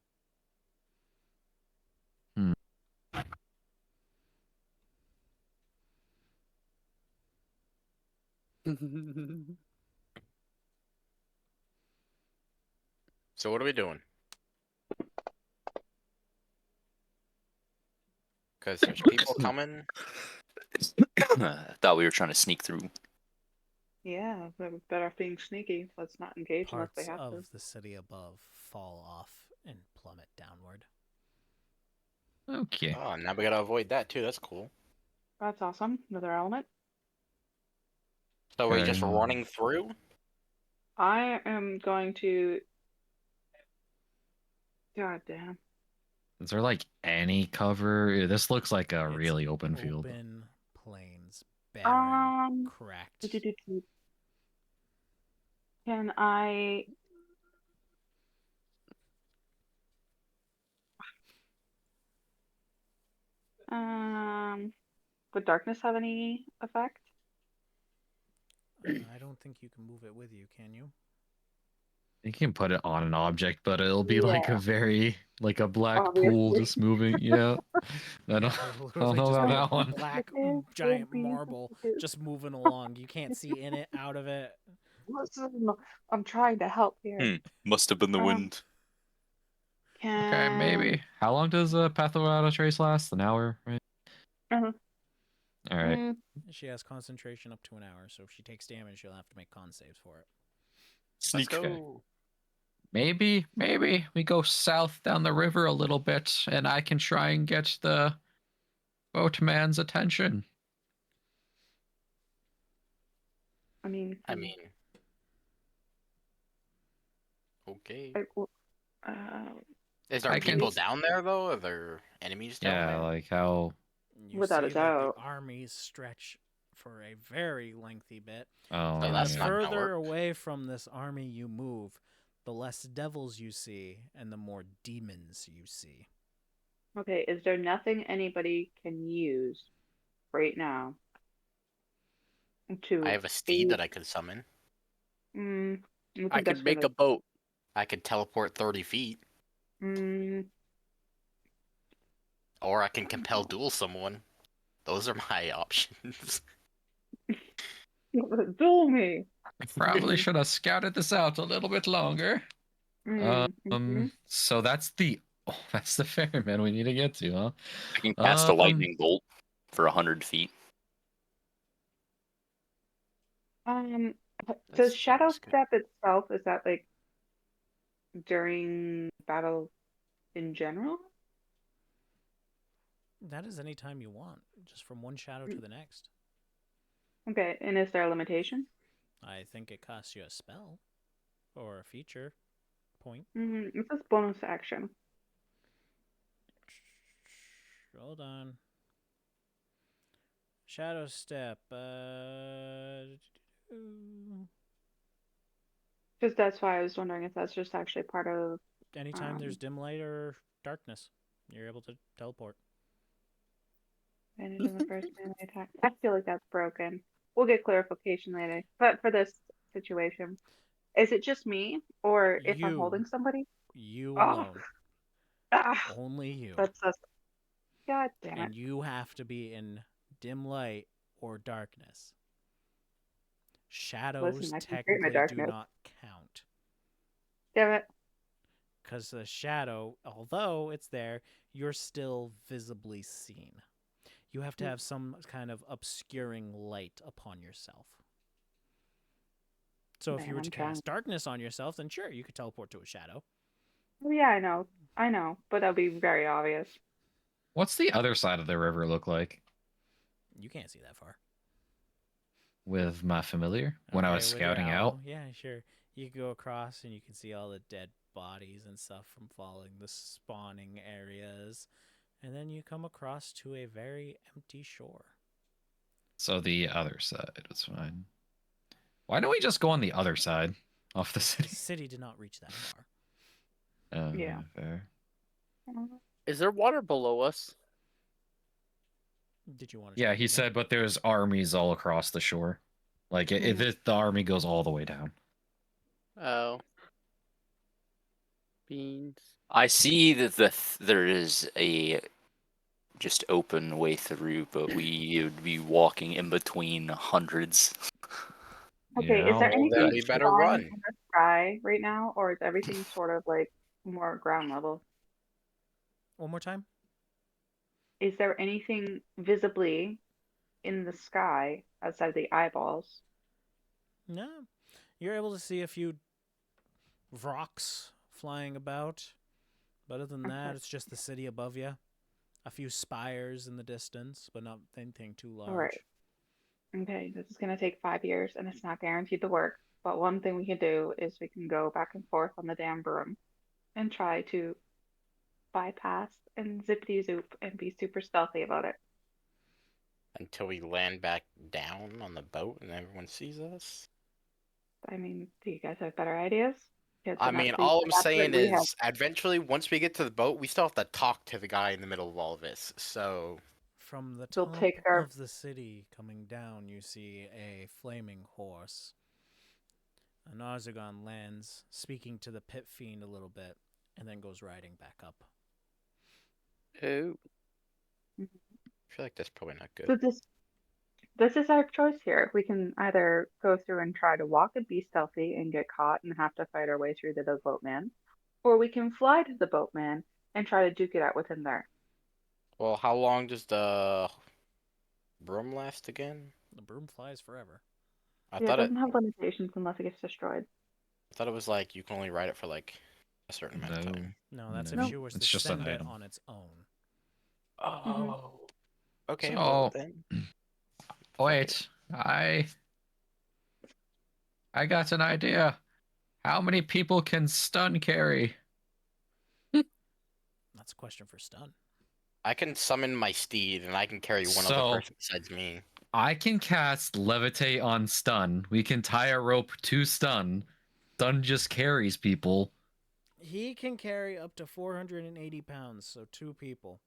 So what are we doing? Because there's people coming. I thought we were trying to sneak through. Yeah, we're better off being sneaky. Let's not engage unless they Parts have to. of the city above fall off and plummet downward. Okay. Oh, now we gotta avoid that too. That's cool. That's awesome. Another element. So we just Um, running through? I am going to. God damn. Is there like any cover? This looks like a It's really open field. Open plains, barren, cracked. Do-do-do-do. Can I? Would darkness have any effect? I don't think you can move it with you, can you? You can put it on an object, but it'll be like a Yeah, very like a black pool obviously. just moving. Yeah. I don't, It'll I don't literally know just about be that a one. black It will giant be marble what just moving along. You can't see in it, out of it. Listen, I'm trying to help here. Must have been the Um, wind. Okay, Can maybe. How long does a Path Without a Trace last? An hour, right? uh, All right. She has concentration up to an hour, so if she takes damage, she'll have to make con saves for it. Let's Sneak. go. Maybe we go south down the river a little bit, and I can try and get the boatman's attention. I mean, I mean, okay. uh, Is there I can- people down there though? Are there enemies down Yeah, there? like how? You Without a see that the doubt. armies stretch for a very lengthy bit. Oh, So And that's the not gonna further work. away from this army you move, the less devils you see and the more demons you see. okay, is there nothing anybody can use right now to I have a steed that I could summon. I I think that's could make gonna. a boat. I could teleport 30 feet. Mm, Or I can compel duel someone. Those are my options. duel me. probably should have scouted this out a little bit longer. Mhm. So that's the ferryman we need to get to, huh? I can cast a Um, lightning bolt for 100 feet. Um, That's does Shadow good. Step itself, is that like during battle in general? That is any time you want, just from one shadow to the next. Okay, and is there a limitation? I think it costs you a spell or a feature point. It says bonus action. Hold on. Shadow step. Because that's why I was wondering if that's just actually part of. Anytime there's dim light or darkness, you're able to teleport. And in the first melee attack. I feel like that's broken. We'll get clarification later. But for this situation, is it just me, or if I'm holding somebody? You Oh, alone. Only you. that's us. God damn it. And you have to be in dim light or darkness. Shadows Listen, I can create my technically do darkness. not count. Damn it. Because the shadow, although it's there, you're still visibly seen. You have to have some kind of obscuring light upon yourself. So if Man, you were I'm to trying. cast darkness on yourself, then sure, you could teleport to a shadow. Oh, yeah, I know, but that'll be very obvious. what's the other side of the river look like You can't see that far. with my familiar when I was with your scouting owl, out? yeah, sure. You can go across and you can see all the dead bodies and stuff from falling, the spawning areas. And then you come across to a very empty shore. So the other side was fine. Why don't we just go on the other side of the The city? city did not reach that far. Yeah. Fair. Is there water below us? Did you want to? Yeah, try he moving? said, but there's armies all across the shore. Like the army goes all the way down. Oh. Beans. I see that there is a just open way through, but we would be walking in between hundreds. Okay, is there Yeah. Well, then anything we better flying run. in the sky right now, or is everything sort of like more ground level? One more time. Is there anything visibly in the sky outside the eyeballs? No, you're able to see a few rocks flying about. But other than that, Okay. it's just the city above you. A few spires in the distance, but not anything too large. All right. Okay, this is gonna take 5 years, and it's not guaranteed to work. But one thing we can do is we can go back and forth on the damn broom and try to bypass and zippity zoop and be super stealthy about it. Until we land back down on the boat and everyone sees us. I mean, do you guys have better ideas? Because I we're not mean, sleeping. all I'm That's what saying we have. is, eventually, once we get to the boat, we still have to talk to the guy in the middle of all this. So, From the We'll top take our- of the city coming down, you see a flaming horse. An Arzagon lands, speaking to the pit fiend a little bit, and then goes riding back up. Oh. I feel like that's probably not good. So this is our choice here. We can either go through and try to walk and be stealthy and get caught and have to fight our way through to the boatman, or we can fly to the boatman and try to duke it out with him there. Well, how long does the broom last again? The broom flies forever. I Yeah, it thought doesn't have limitations unless it gets destroyed. was like you can only ride it for like a certain amount of No. time. No, that's No, if she was it's to just an send it item. on its own. Oh. Okay, So- well then. Wait, I got an idea. How many people can stun carry? That's a question for Stun. I can summon my steed and I can carry one So- other person besides me. I can cast levitate on stun. We can tie a rope to stun. Stun just carries people. He can carry up to 480 pounds, so 2 people.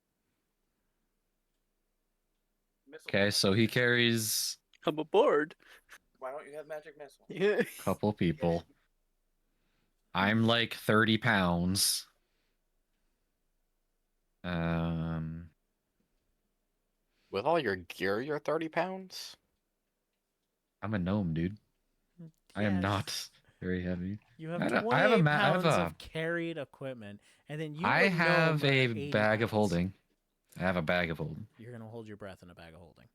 Okay, so he carries I'm aboard. Why don't you have magic missile? Yeah. a couple people. I'm like 30 pounds. With all your gear, you're 30 pounds? I'm a gnome, dude. I am Yes. not very heavy. You have I 28 have a pounds of carried equipment, and then you I a have gnome are a 80 bag of pounds. holding. I have a bag of holding. You're gonna hold your breath in a bag of holding.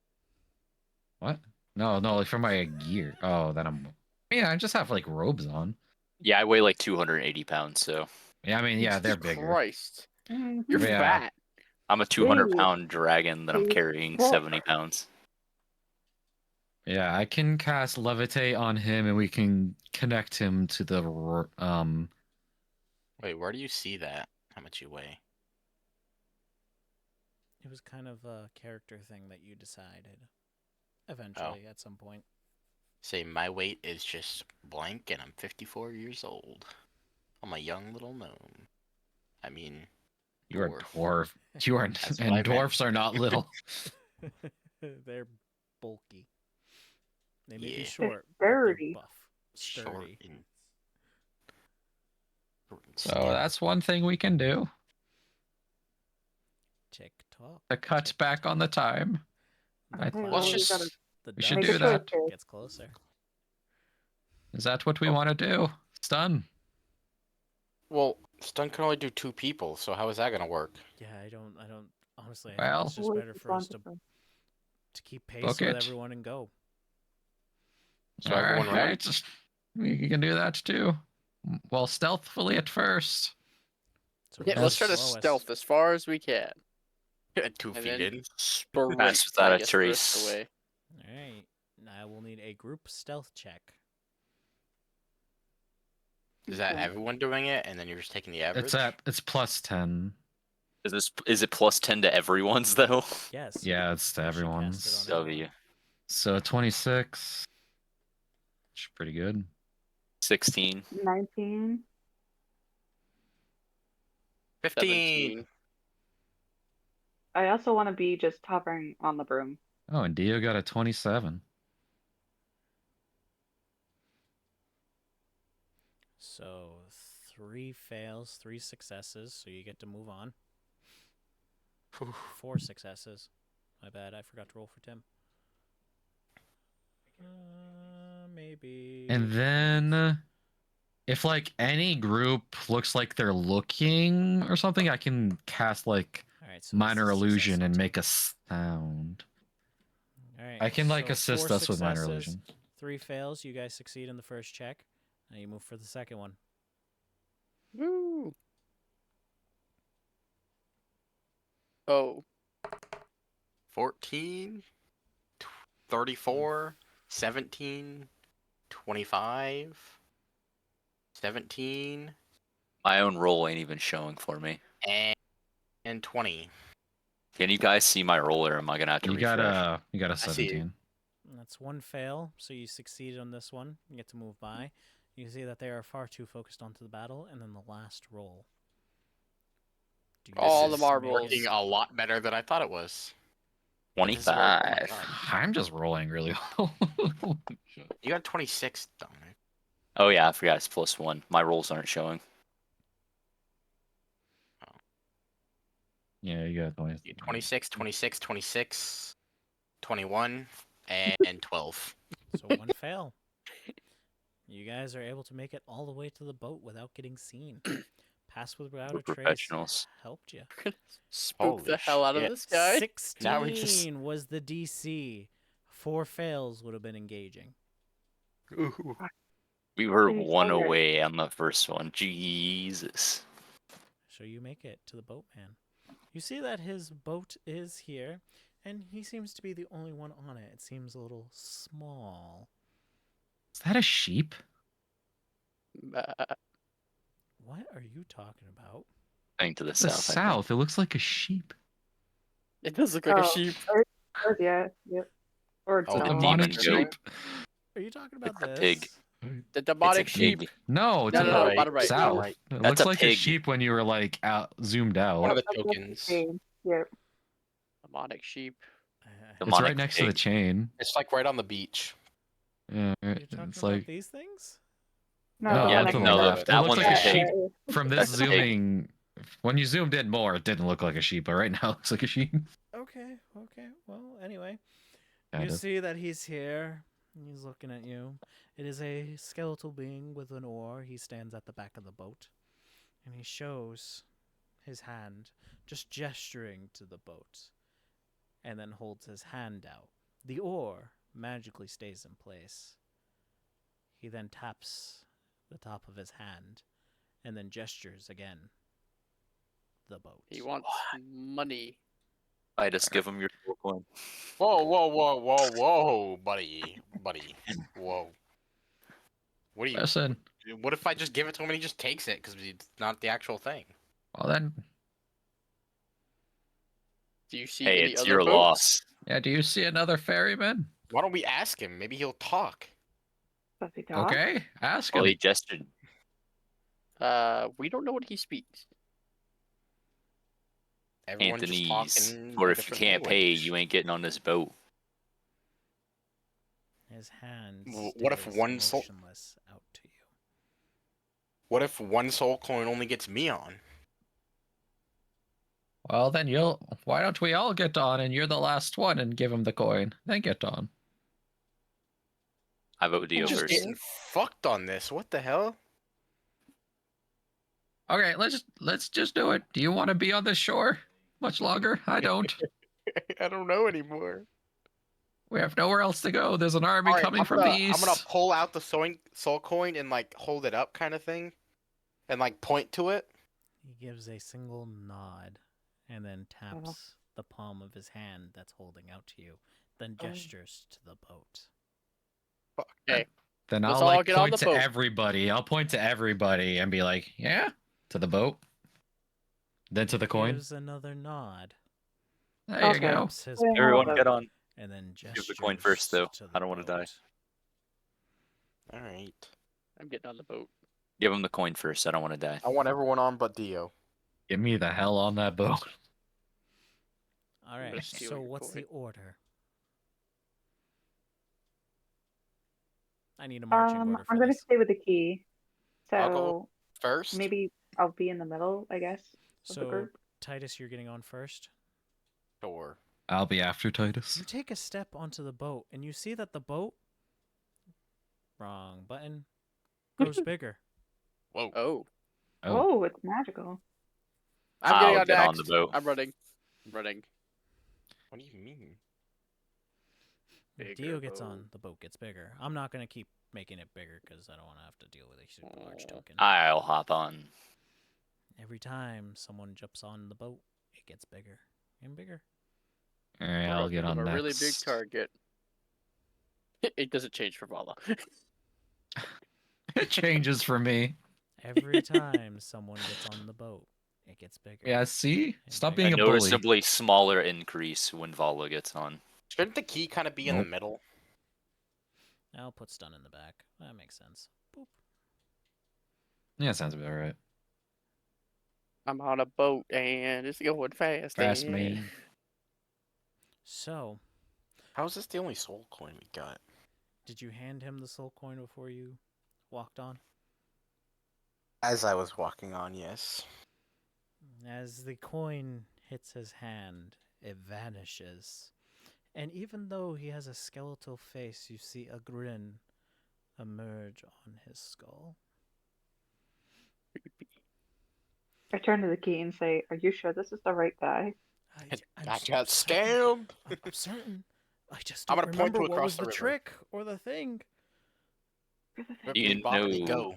What? No, like for my gear. Oh, then I'm. Yeah, I just have like robes on. Yeah, I weigh like 280 pounds, so Yeah, I mean, yeah, they're Jesus bigger. Christ. Mhm. You're Yeah. fat. I'm a 200 Dude. pound dragon that I'm Dude. carrying Well- 70 pounds. Yeah, I can cast levitate on him, and we can connect him to the Wait, where do you see that? How much you weigh? It was kind of a character thing that you decided eventually at some point. Say my weight is just blank and I'm 54 years old. I'm a young little gnome. I mean, You're a dwarf. dwarf. You are, That's what and I meant. dwarfs are not little. They're bulky. They may be Yeah. short, They're but they're sturdy. buff. Short Sturdy. and So stout. that's one thing we can do. Tick tock. To cut tick back on the tock. time. The I- clock Let's just- the we should dust do Make a choice that. here. gets closer. Is that what we want to do? Stun. Well, stun can only do 2 people, so how is that gonna work? Yeah, I don't honestly, I Well- think it's just Well, better for us responsible. to keep pace Book with it. everyone and go. So everyone run? Alright, we can do that too. Well, stealthily at first. So Yeah, who's let's the try to slowest? stealth as far as we can. 2 And feet then in. sprint, Pass without I a guess, the rest of the trace. way. Alright. I will need a group stealth check. Is that Okay. everyone doing it, and then you're just taking the average? It's plus 10. Is it plus 10 to everyone's though? Yes. Yeah, it's to You should cast it everyone's. on everyone. W. So 26. Which is pretty good. 16. 19. 15. 17. I also want to be just hovering on the broom. Oh, and Dio got a 27. So 3 fails, 3 successes, so you get to move on. 4 successes. My bad, I forgot to roll for Tim. Maybe. And then, if like any group looks like they're looking or something, I can cast like All right, so minor that's a illusion success. and make a sound. All right. I can like so assist 4 us with minor successes, illusion. 3 fails. You guys succeed in the first check. Now you move for the second one. Woo. Oh, 14, 34, 17, 25, 17, My own roll ain't even showing for me. and 20. Can you guys see my roll, or am I gonna have to You refresh? got a see you. 17. That's 1 fail, so you succeed on this one. You get to move by. You see that they are far too focused onto the battle, and then the last roll. Do you All guys the make it? marbles. Working a lot better than I thought it was. This is where- oh my 25. God. I'm just rolling really well. You got 26, Dominic. Oh yeah, I forgot it's +1. My rolls aren't showing. Yeah, you got 20. 26, 26, 26, 21, and 12. So 1 fail. You guys are able to make it all the way to the boat without getting seen. Pass without We're a trace professionals. helped you. spook Holy the hell out of shit. this guy. 16 Now we just- was the DC. 4 fails would have been engaging. We were Pretty 1 solid. away on the first one. Jesus. So you make it to the boatman. You see that his boat is here, and he seems to be the only one on it. It seems a little small. Is that a sheep? What are you talking about? Going to the The south. I think. south. It looks like a sheep. It does look like a Oh, sheep. Yeah, yep. Or Oh, A the no. demonic demon goat. sheep. Are you talking about It's a this? pig. The demonic It's a sheep. pig. No, No, to no, the bottom right. south. Right. It That's looks a like a pig. sheep when you were like out zoomed out. One of the That's tokens. Yep. Demonic sheep. It's Demonic right next to the pig. chain. It's like right on the beach. Yeah, You're talking it's about like these things? No, no, the Yeah, one to the next no, to left. it. It that looks one's like a a pig. sheep from this That's a pig. zooming. When you zoomed in more, it didn't look like a sheep, but right now it looks like a sheep. Okay. Well, anyway. Kind You of. see that he's here. He's looking at you. It is a skeletal being with an oar. He stands at the back of the boat. And he shows his hand, just gesturing to the boat. And then holds his hand out. The oar magically stays in place. He then taps the top of his hand. And then gestures again. The boat. He wants money. I just give him your soul coin. Whoa, buddy. Whoa. What do you? Listen. What if I just give it to him and he just takes it because it's not the actual thing? Well then, Do you see Hey, any it's other your boats? loss. yeah. Do you see another ferryman? Why don't we ask him? Maybe he'll talk. Does he talk? Okay, ask Well, him. he gestured. We don't know what he speaks. Everyone's just Cantonese. talking. Or a if you different can't pay, language. you ain't getting on this boat. His hand What if stares one soul- motionless out to you. What if one soul coin only gets me on? Well then, why don't we all get on and you're the last one and give him the coin? Then get on. I vote Dio I'm just first. getting fucked on this. What the hell? Okay, let's just do it. Do you want to be on the shore much longer? I don't. I don't know anymore. We have nowhere else to go. There's an army Alright, coming from the east. I'm gonna pull out the soul coin and like hold it up, kind of thing, and like point to it. He gives a single nod and then taps the palm of his hand that's holding out to you, then gestures to the boat. Okay. Then Let's I'll all like get on point the to boat. everybody. I'll point to everybody and be like, yeah, to the boat. Then to the coin. Gives another nod. There you Okay. go. Taps his Yeah, Everyone palm get on. and then Give gestures the coin first, though. to the I don't wanna die. boat. All right. I'm getting on the boat. Give him the coin first. I don't want to die. I want everyone on but Dio. Get me the hell on that boat. All gonna right. steal So your what's the coin. order? I need a marching order for I'm gonna this. stay with the key. I'll go So first. maybe I'll be in the middle, I guess, of the So, group. Titus, you're getting on first. Sure. I'll be after Titus. You take a step onto the boat, and you see that the boat, wrong button, grows bigger. Whoa. Oh, Oh, Oh, it's magical. I'm getting I'll on get on next. the boat. I'm running. I'm running. What do you mean? When Bigger Dio gets boat. on, the boat gets bigger. I'm not going to keep making it bigger because I don't want to have to deal with a super large Aw. token. I'll hop on. Every time someone jumps on the boat, it gets bigger and bigger. all right, Or I'll I get think of on a next. really big target. It doesn't change for Vala. It changes for me. Every time someone gets on the boat, it gets bigger. Yeah, see? and Stop bigger. being A a bully. noticeably smaller increase when Vala gets on. Shouldn't the key kind of be in the Nope. middle? I'll put stun in the back. That makes sense. Boop. Yeah, sounds about right. I'm on a boat and it's going fast. Fast and- me. So, How is this the only soul coin we got? did you hand him the soul coin before you walked on? As I was walking on, yes. As the coin hits his hand, it vanishes. And even though he has a skeletal face, you see a grin emerge on his skull. I turn to the key and say, "Are you sure this is the right guy?" I'm I s- got certain. scammed. I'm certain. I just I'm don't gonna point remember to what across was the the river. trick or the thing. You Bippity boppity know. go.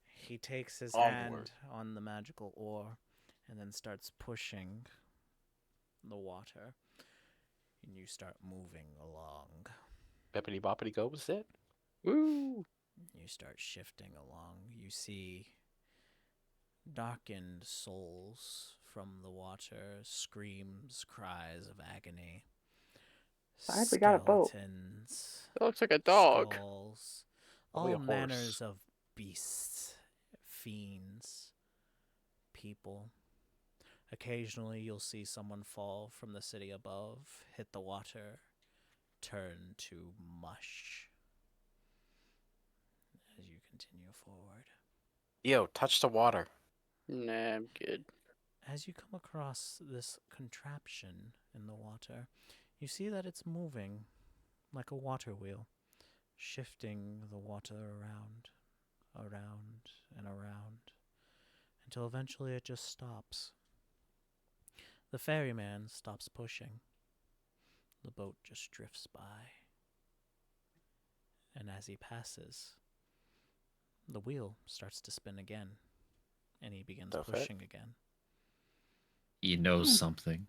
He takes his Onward. hand on the magical oar and then starts pushing the water. And you start moving along. Bippity boppity go was it? Woo! You start shifting along. You see darkened souls from the water, screams, cries of agony. Glad we got a boat. Skeletons, That looks like a dog. skulls, Probably a all horse. manners of beasts, fiends, people. Occasionally, you'll see someone fall from the city above, hit the water, turn to mush as you continue forward. Yo, touch the water. Nah, I'm good. As you come across this contraption in the water, you see that it's moving like a water wheel, shifting the water around, and around, until eventually it just stops. The ferryman stops pushing. The boat just drifts by. And as he passes, the wheel starts to spin again, and he begins The fuck? pushing again. He knows something.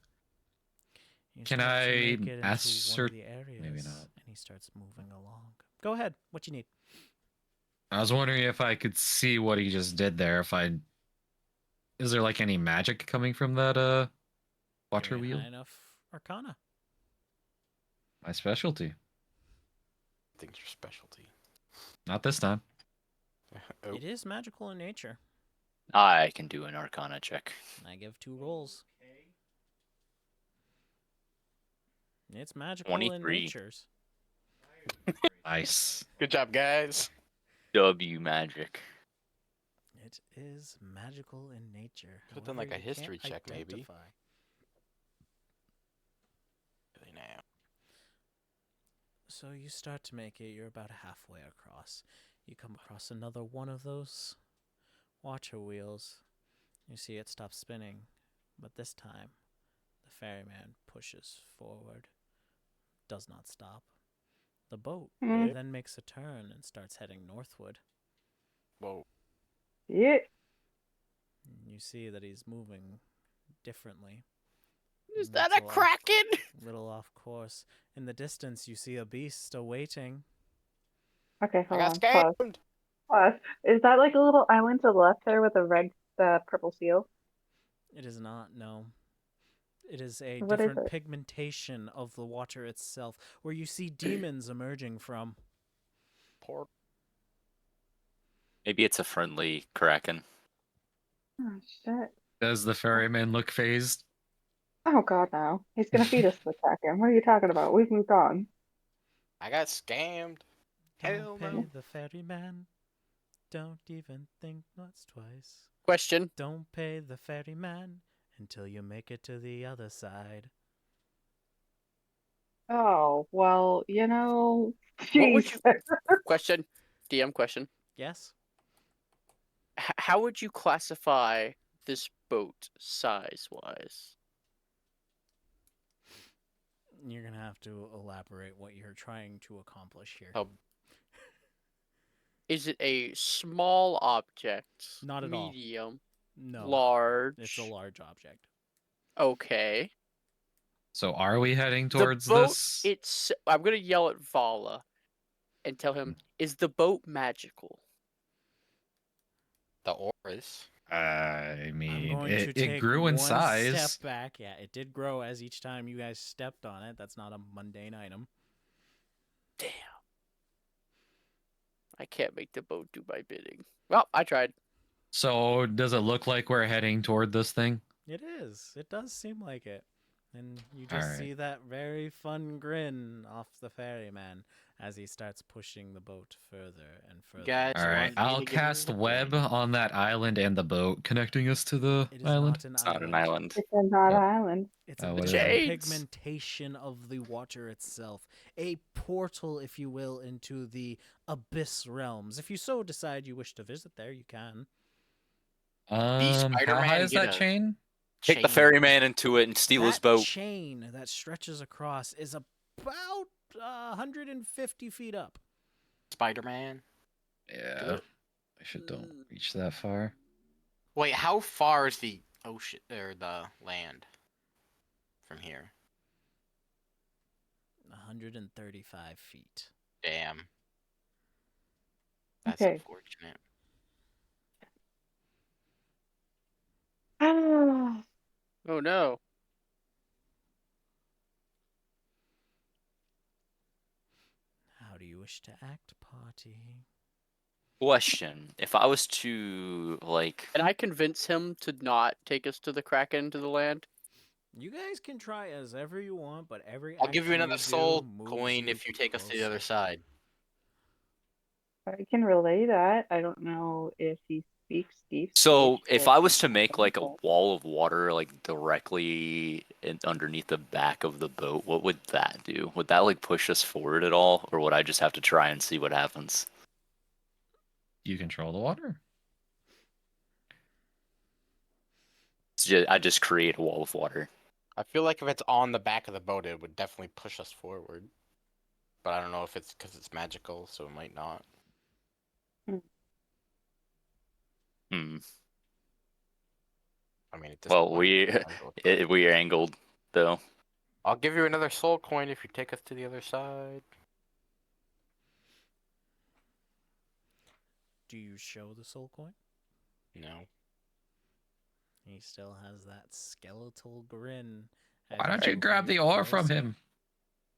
You Can start to I make it into one of assert- the areas, maybe not. and he starts moving along. Go ahead. What you need? I was wondering if I could see what he just did there. Is there like any magic coming from that water Give me a wheel? high enough Arcana. My specialty. I think your specialty. Not this time. Oh, It is magical in nature. I can do an Arcana check. I give 2 rolls. It's magical in 23. natures. Nice. good job, guys. W magic. It is magical in nature. Could've done, like, However, a you can't history check, maybe. identify. Really now. So you start to make it. You're about halfway across. You come across another one of those water wheels. You see it stops spinning, but this time the ferryman pushes forward, does not stop. The boat Mm. then makes a turn and starts heading northward. Whoa. Yeah. You see that he's moving differently. Is That's that a a lot. kraken? Little off course. In the distance, you see a beast awaiting. Okay, I hold got on. Pause. scammed. Pause. Is that like a little island to the left there with a red, purple seal? It is not, no. It is a What is different it? pigmentation of the water itself, where you see demons emerging from. Poor. Maybe it's a friendly Kraken. Oh shit. Does the ferryman look phased? Oh god, no. He's gonna feed us the Kraken. What are you talking about? We've moved on. I got scammed. Hell Don't pay no. the ferryman. Don't even think once twice. Question. Don't pay the ferryman until you make it to the other side. Oh, well, What would jeez. you question? DM question. Yes? How would you classify this boat size-wise? You're going to have to elaborate what you're trying to accomplish here. Oh, Is it a small object? Not at all. Medium? No. Large? It's a large object. Okay. So are we heading The towards boat, this? I'm gonna yell at Vala and tell him, is the boat magical? the oars. I I'm mean, going to it take grew in one size. step back. Yeah, it did grow as each time you guys stepped on it. That's not a mundane item. Damn. I can't make the boat do my bidding. Well, I tried. So does it look like we're heading toward this thing? It is. It does seem like it. And you just Alright. see that very fun grin off the ferryman as he starts pushing the boat further and further. Guys, All right, want me I'll to give you cast a web point? on that island and the boat, connecting us to the It is island. not an It's island. not an island. It's a not Oh. island. It's Oh, a what is it? different Shades. pigmentation of the water itself. A portal, if you will, into the abyss realms. If you so decide you wish to visit there, you can. How high Spider-Man is get that a chain? Take the chain? ferryman into it and steal his That boat. chain that stretches across is about 150 feet up. Spider-Man. Yeah, I should don't reach that far. Wait, how far is the ocean or the land from here? 135 feet. Damn. That's Okay. unfortunate. Ah, Oh no. How do you wish to act, party? Question: if I was to Can I convince him to not take us to the Kraken to the land? You guys can try as ever you want, but every I'll give you action another do soul moves coin if you take us to the other closer. side. I can relay that. I don't know if he speaks deep So speech if or I was to make like a simple. wall of water like directly underneath the back of the boat, what would that do? Would that like push us forward at all, or would I just have to try and see what happens? You control the water. I just create a wall of water. I feel like if it's on the back of the boat, it would definitely push us forward. But I don't know if it's because it's magical, so it might not. Hmm. I mean, at this Well, point, we I'll go with it. we are angled though. I'll give you another soul coin if you take us to the other side. Do you show the soul coin? No. He still has that skeletal grin. as Why don't he you grab the ore from closer. him?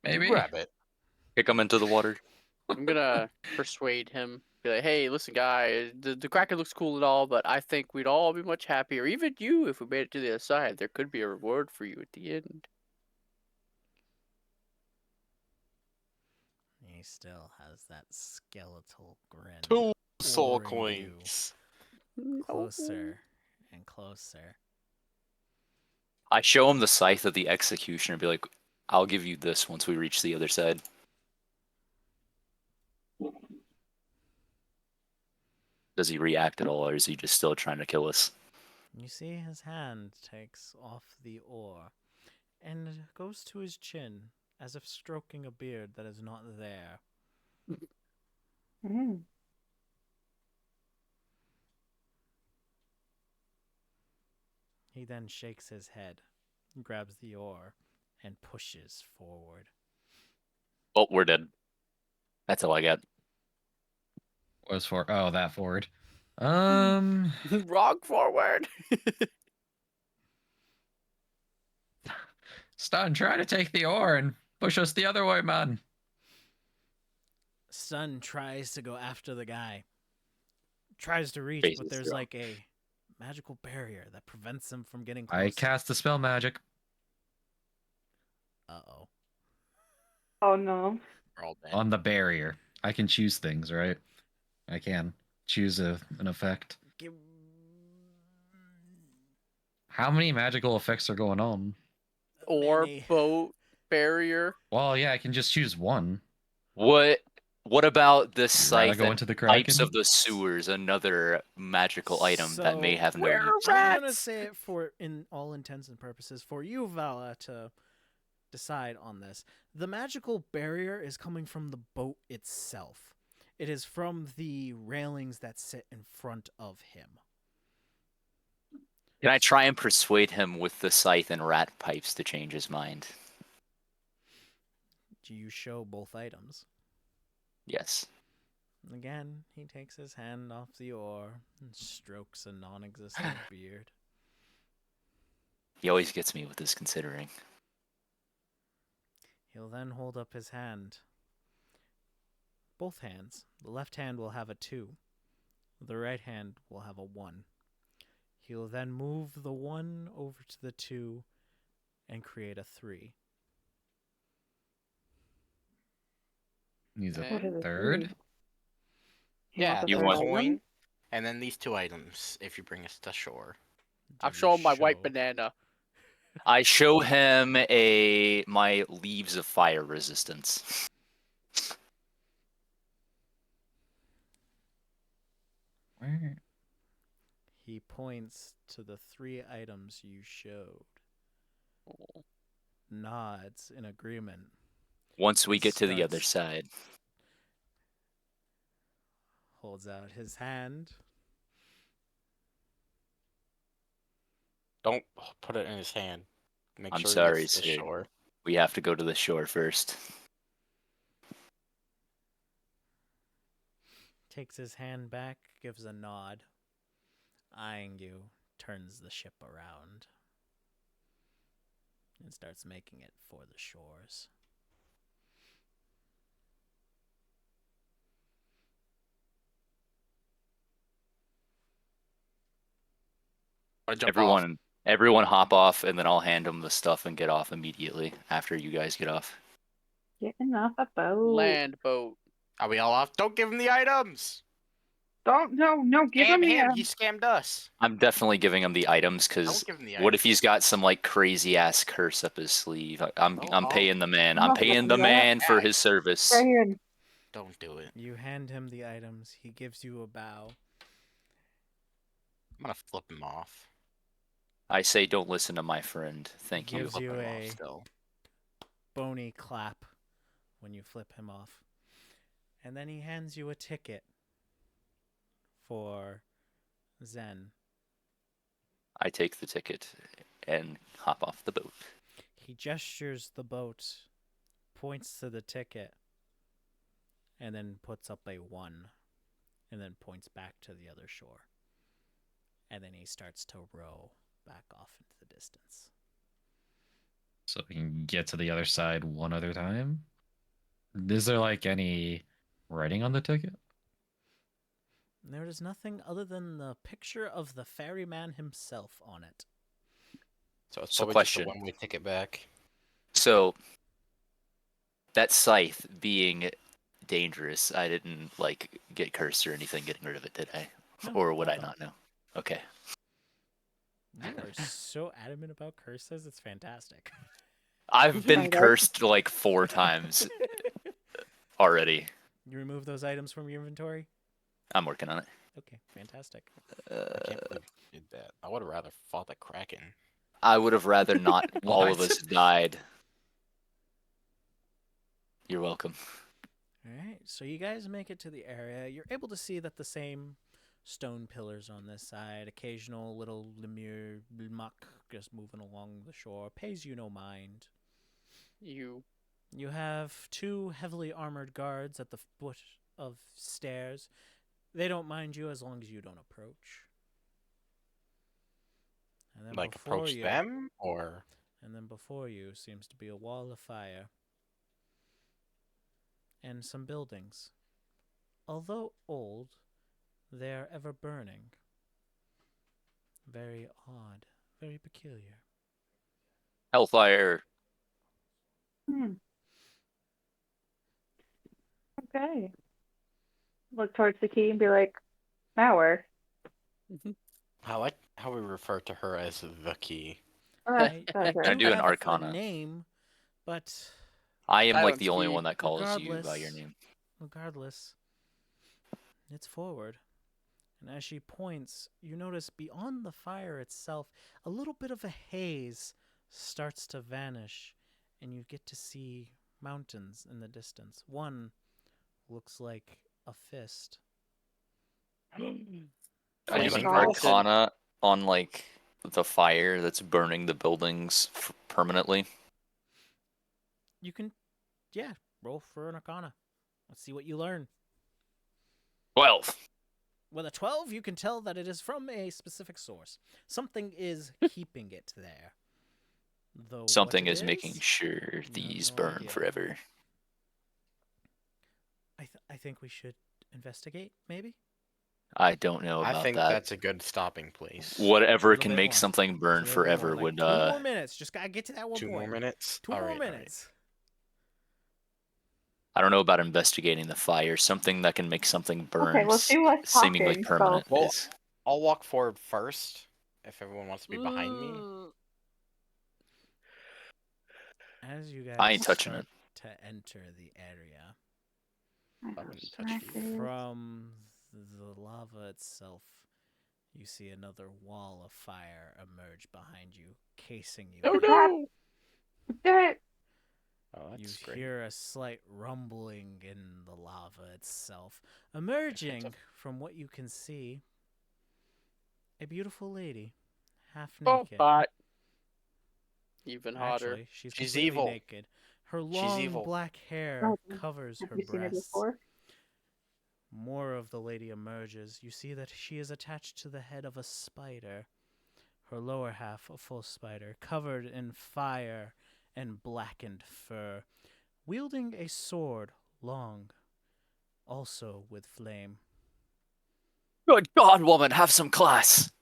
You Maybe. grab it. Kick him into the water. I'm gonna persuade him. Be like, hey, listen, guy, the Kraken looks cool and all, but I think we'd all be much happier, even you, if we made it to the other side. There could be a reward for you at the end. He still has that skeletal grin. 2 soul Oring you coins. Closer and closer. I show him the scythe of the executioner and be like, I'll give you this once we reach the other side. Does he react at all, or is he just still trying to kill us? You see his hand takes off the oar and goes to his chin as if stroking a beard that is not there. Mm. He then shakes his head, grabs the oar, and pushes forward. Oh, we're dead. That's all I got. Was for that forward. Wrong forward. Stun, try to take the ore and push us the other way, man. Sun tries to go after the guy. Tries to reach, Faces but there's through. like a magical barrier that prevents him from getting closer. I cast the spell magic. Uh-oh. Oh no. We're all dead. On the barrier. I can choose things, right? I can. choose an effect. Give- How many magical effects are going on? Or Many. boat barrier. Well, yeah, I can just choose one. What about the Would you rather scythe go and into the pipes Kraken? of the sewers? Another magical item that may So, have no Where use. are I'm gonna rats? say it for in all intents and purposes for you, Vala, to decide on this. The magical barrier is coming from the boat itself. It is from the railings that sit in front of him. Can I try and persuade him with the scythe and rat pipes to change his mind? Do you show both items? Yes. Again, he takes his hand off the oar and strokes a non-existent beard. He always gets me with this considering. He'll then hold up his hand. Both hands. The left hand will have a 2. The right hand will have a 1. He'll then move the 1 over to the 2 and create a 3. He's a What is a third. three? He Yeah, wants a You the third want- item? coin, and then these 2 items if you bring us to shore. I'm Do you showing my white show- banana. I show him my leaves of fire resistance. Where? He points to the 3 items you showed. Nods in agreement. Once we get to the other Starts- side. Holds out his hand. Don't put it in his hand. Make I'm sure sorry, he gets to Sid. shore. We have to go to the shore first. Takes his hand back, gives a nod. Eyeing you, turns the ship around. And starts making it for the shores. Wanna jump off? Everyone hop off, and then I'll hand him the stuff and get off immediately after you guys get off. Getting off a boat. Land boat. Are we all off? Don't give him the items! Don't, no, give Scam him the him! He scammed us! I'm definitely giving him the items I because won't give him the items. what if he's got some like crazy ass curse up his sleeve? I'm Oh. paying the man. I'm I'm not paying gonna the do that. man for Yeah. his service. Right here. Don't do it. You hand him the items. He gives you a bow. I'm gonna flip him off. I say, don't listen to my friend. Thank you. Gives Flip you him a off still. bony clap when you flip him off. And then he hands you a ticket for Zen. I take the ticket and hop off the boat. He gestures the boat, points to the ticket, and then puts up a 1, and then points back to the other shore. And then he starts to row back off into the distance. So we can get to the other side one other time. Is there like any writing on the ticket? There is nothing other than the picture of the ferryman himself on it. So it's So probably question. just a one-way ticket back. So that scythe being dangerous, I didn't like get cursed or anything getting rid of it, did I? No, Or would I hold on. not know? Okay. You are so adamant about curses, it's fantastic. I've been Kinda. cursed like 4 times already. You remove those items from your inventory? I'm working on it. Okay, fantastic. I can't believe you did that. I would have rather fought the Kraken. I would have rather not all of What? us died. You're welcome. Alright, so you guys make it to the area. You're able to see that the same stone pillars on this side, occasional little lemur muck just moving along the shore, pays you no mind. You. You have 2 heavily armored guards at the foot of stairs. They don't mind you as long as you don't approach. And then Like before approach you, them, or And then before you seems to be a wall of fire. And some buildings. Although old, they are ever burning. Very odd, very peculiar. Hellfire. Hmm. Okay. Look towards the key and be like, Smower. I like how we refer to her as the key. I That's Can I right. do an have Arcana? a name, but I am like Silence the only key. one that calls you by your Regardless. name. regardless, it's forward. And as she points, you notice beyond the fire itself, a little bit of a haze starts to vanish, and you get to see mountains in the distance. One looks like a fist. I Oh use an Flaming God. Arcana on like the fire that's burning the buildings permanently. You can, yeah, roll for an Arcana. Let's see what you learn. 12. With a 12, you can tell that it is from a specific source. Something is keeping it there. Though what Something it is making sure you have these no burn idea. forever. I think we should investigate, maybe? I don't know I about think that. that's a good stopping place. Whatever Little can bit make more. something burn It's a little bit more, forever like would 2 more minutes. Just gotta get to that one 2 point. more minutes? 2 more Alright, alright. minutes. I don't know about investigating the fire. Something that can make something burn Okay, well, she was seemingly talking, permanent so- is. I'll walk forward first, if everyone wants to be behind me. Mm. As you guys I ain't touching start it. to enter the area, I I'm know, gonna touch smack you. it. from the lava itself, you see another wall of fire emerge behind you, casing you. Oh in. no! Do it. Oh, You that's great. hear a slight rumbling in the lava itself. Emerging from what you can see, a beautiful lady, half Oh, naked. hot. Even hotter. Actually, she's She's completely evil. naked. Her long evil. black hair Oh, covers Have her you seen it breasts. before? More of the lady emerges. You see that she is attached to the head of a spider. Her lower half, a full spider, covered in fire and blackened fur, wielding a sword, long, also with flame. Good God, woman, have some class.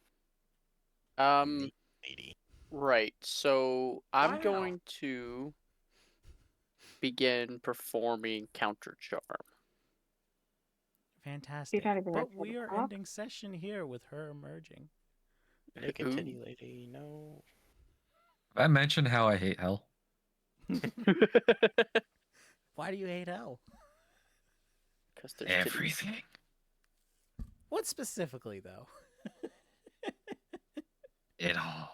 Um, Lady. right. So I'm Wow. going to begin performing counter charm. Fantastic. not even But ready for we the are top. ending session here with her emerging. Big Ooh. titty lady, no. Have I mentioned how I hate hell? Why do you hate hell? Because there's titties. Everything. What specifically, though? It all.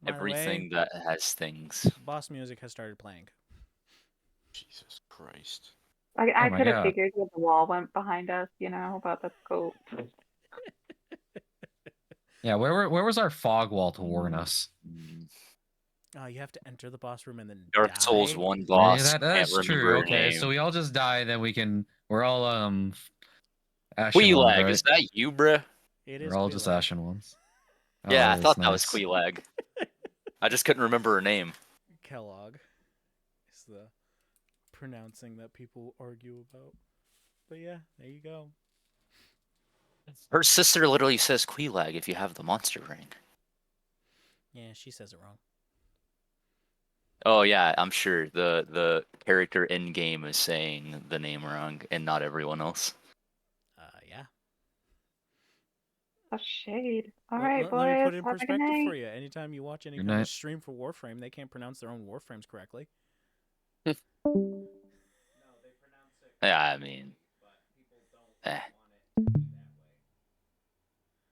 By the way, Everything that has things. boss music has started playing. Jesus Christ. I my could have God. figured when the wall went behind us, about the scope. Yeah, where was our fog wall to warn us? You have to enter the boss room and then Dark die. Souls 1 Yeah, boss. that Can't is true. remember her Okay, name. so we all just die, then we're all ashen ones, Queelag, right? is that you, bruh? It is We're all just Queelag. ashen ones. Yeah, I that's thought that was nice. Queelag. I just couldn't remember her name. Kellogg is the pronouncing that people argue about. But yeah, there you go. Her sister literally says Queelag if you have the monster ring. Yeah, she says it wrong. Oh yeah, I'm sure the character in game is saying the name wrong and not everyone else. Yeah. A shade. All Let- right, let, boys. let me put it in have a good perspective for night. you. Anytime you watch any Good kind of night. stream for Warframe, they can't pronounce their own Warframes correctly. Yeah, I mean, eh.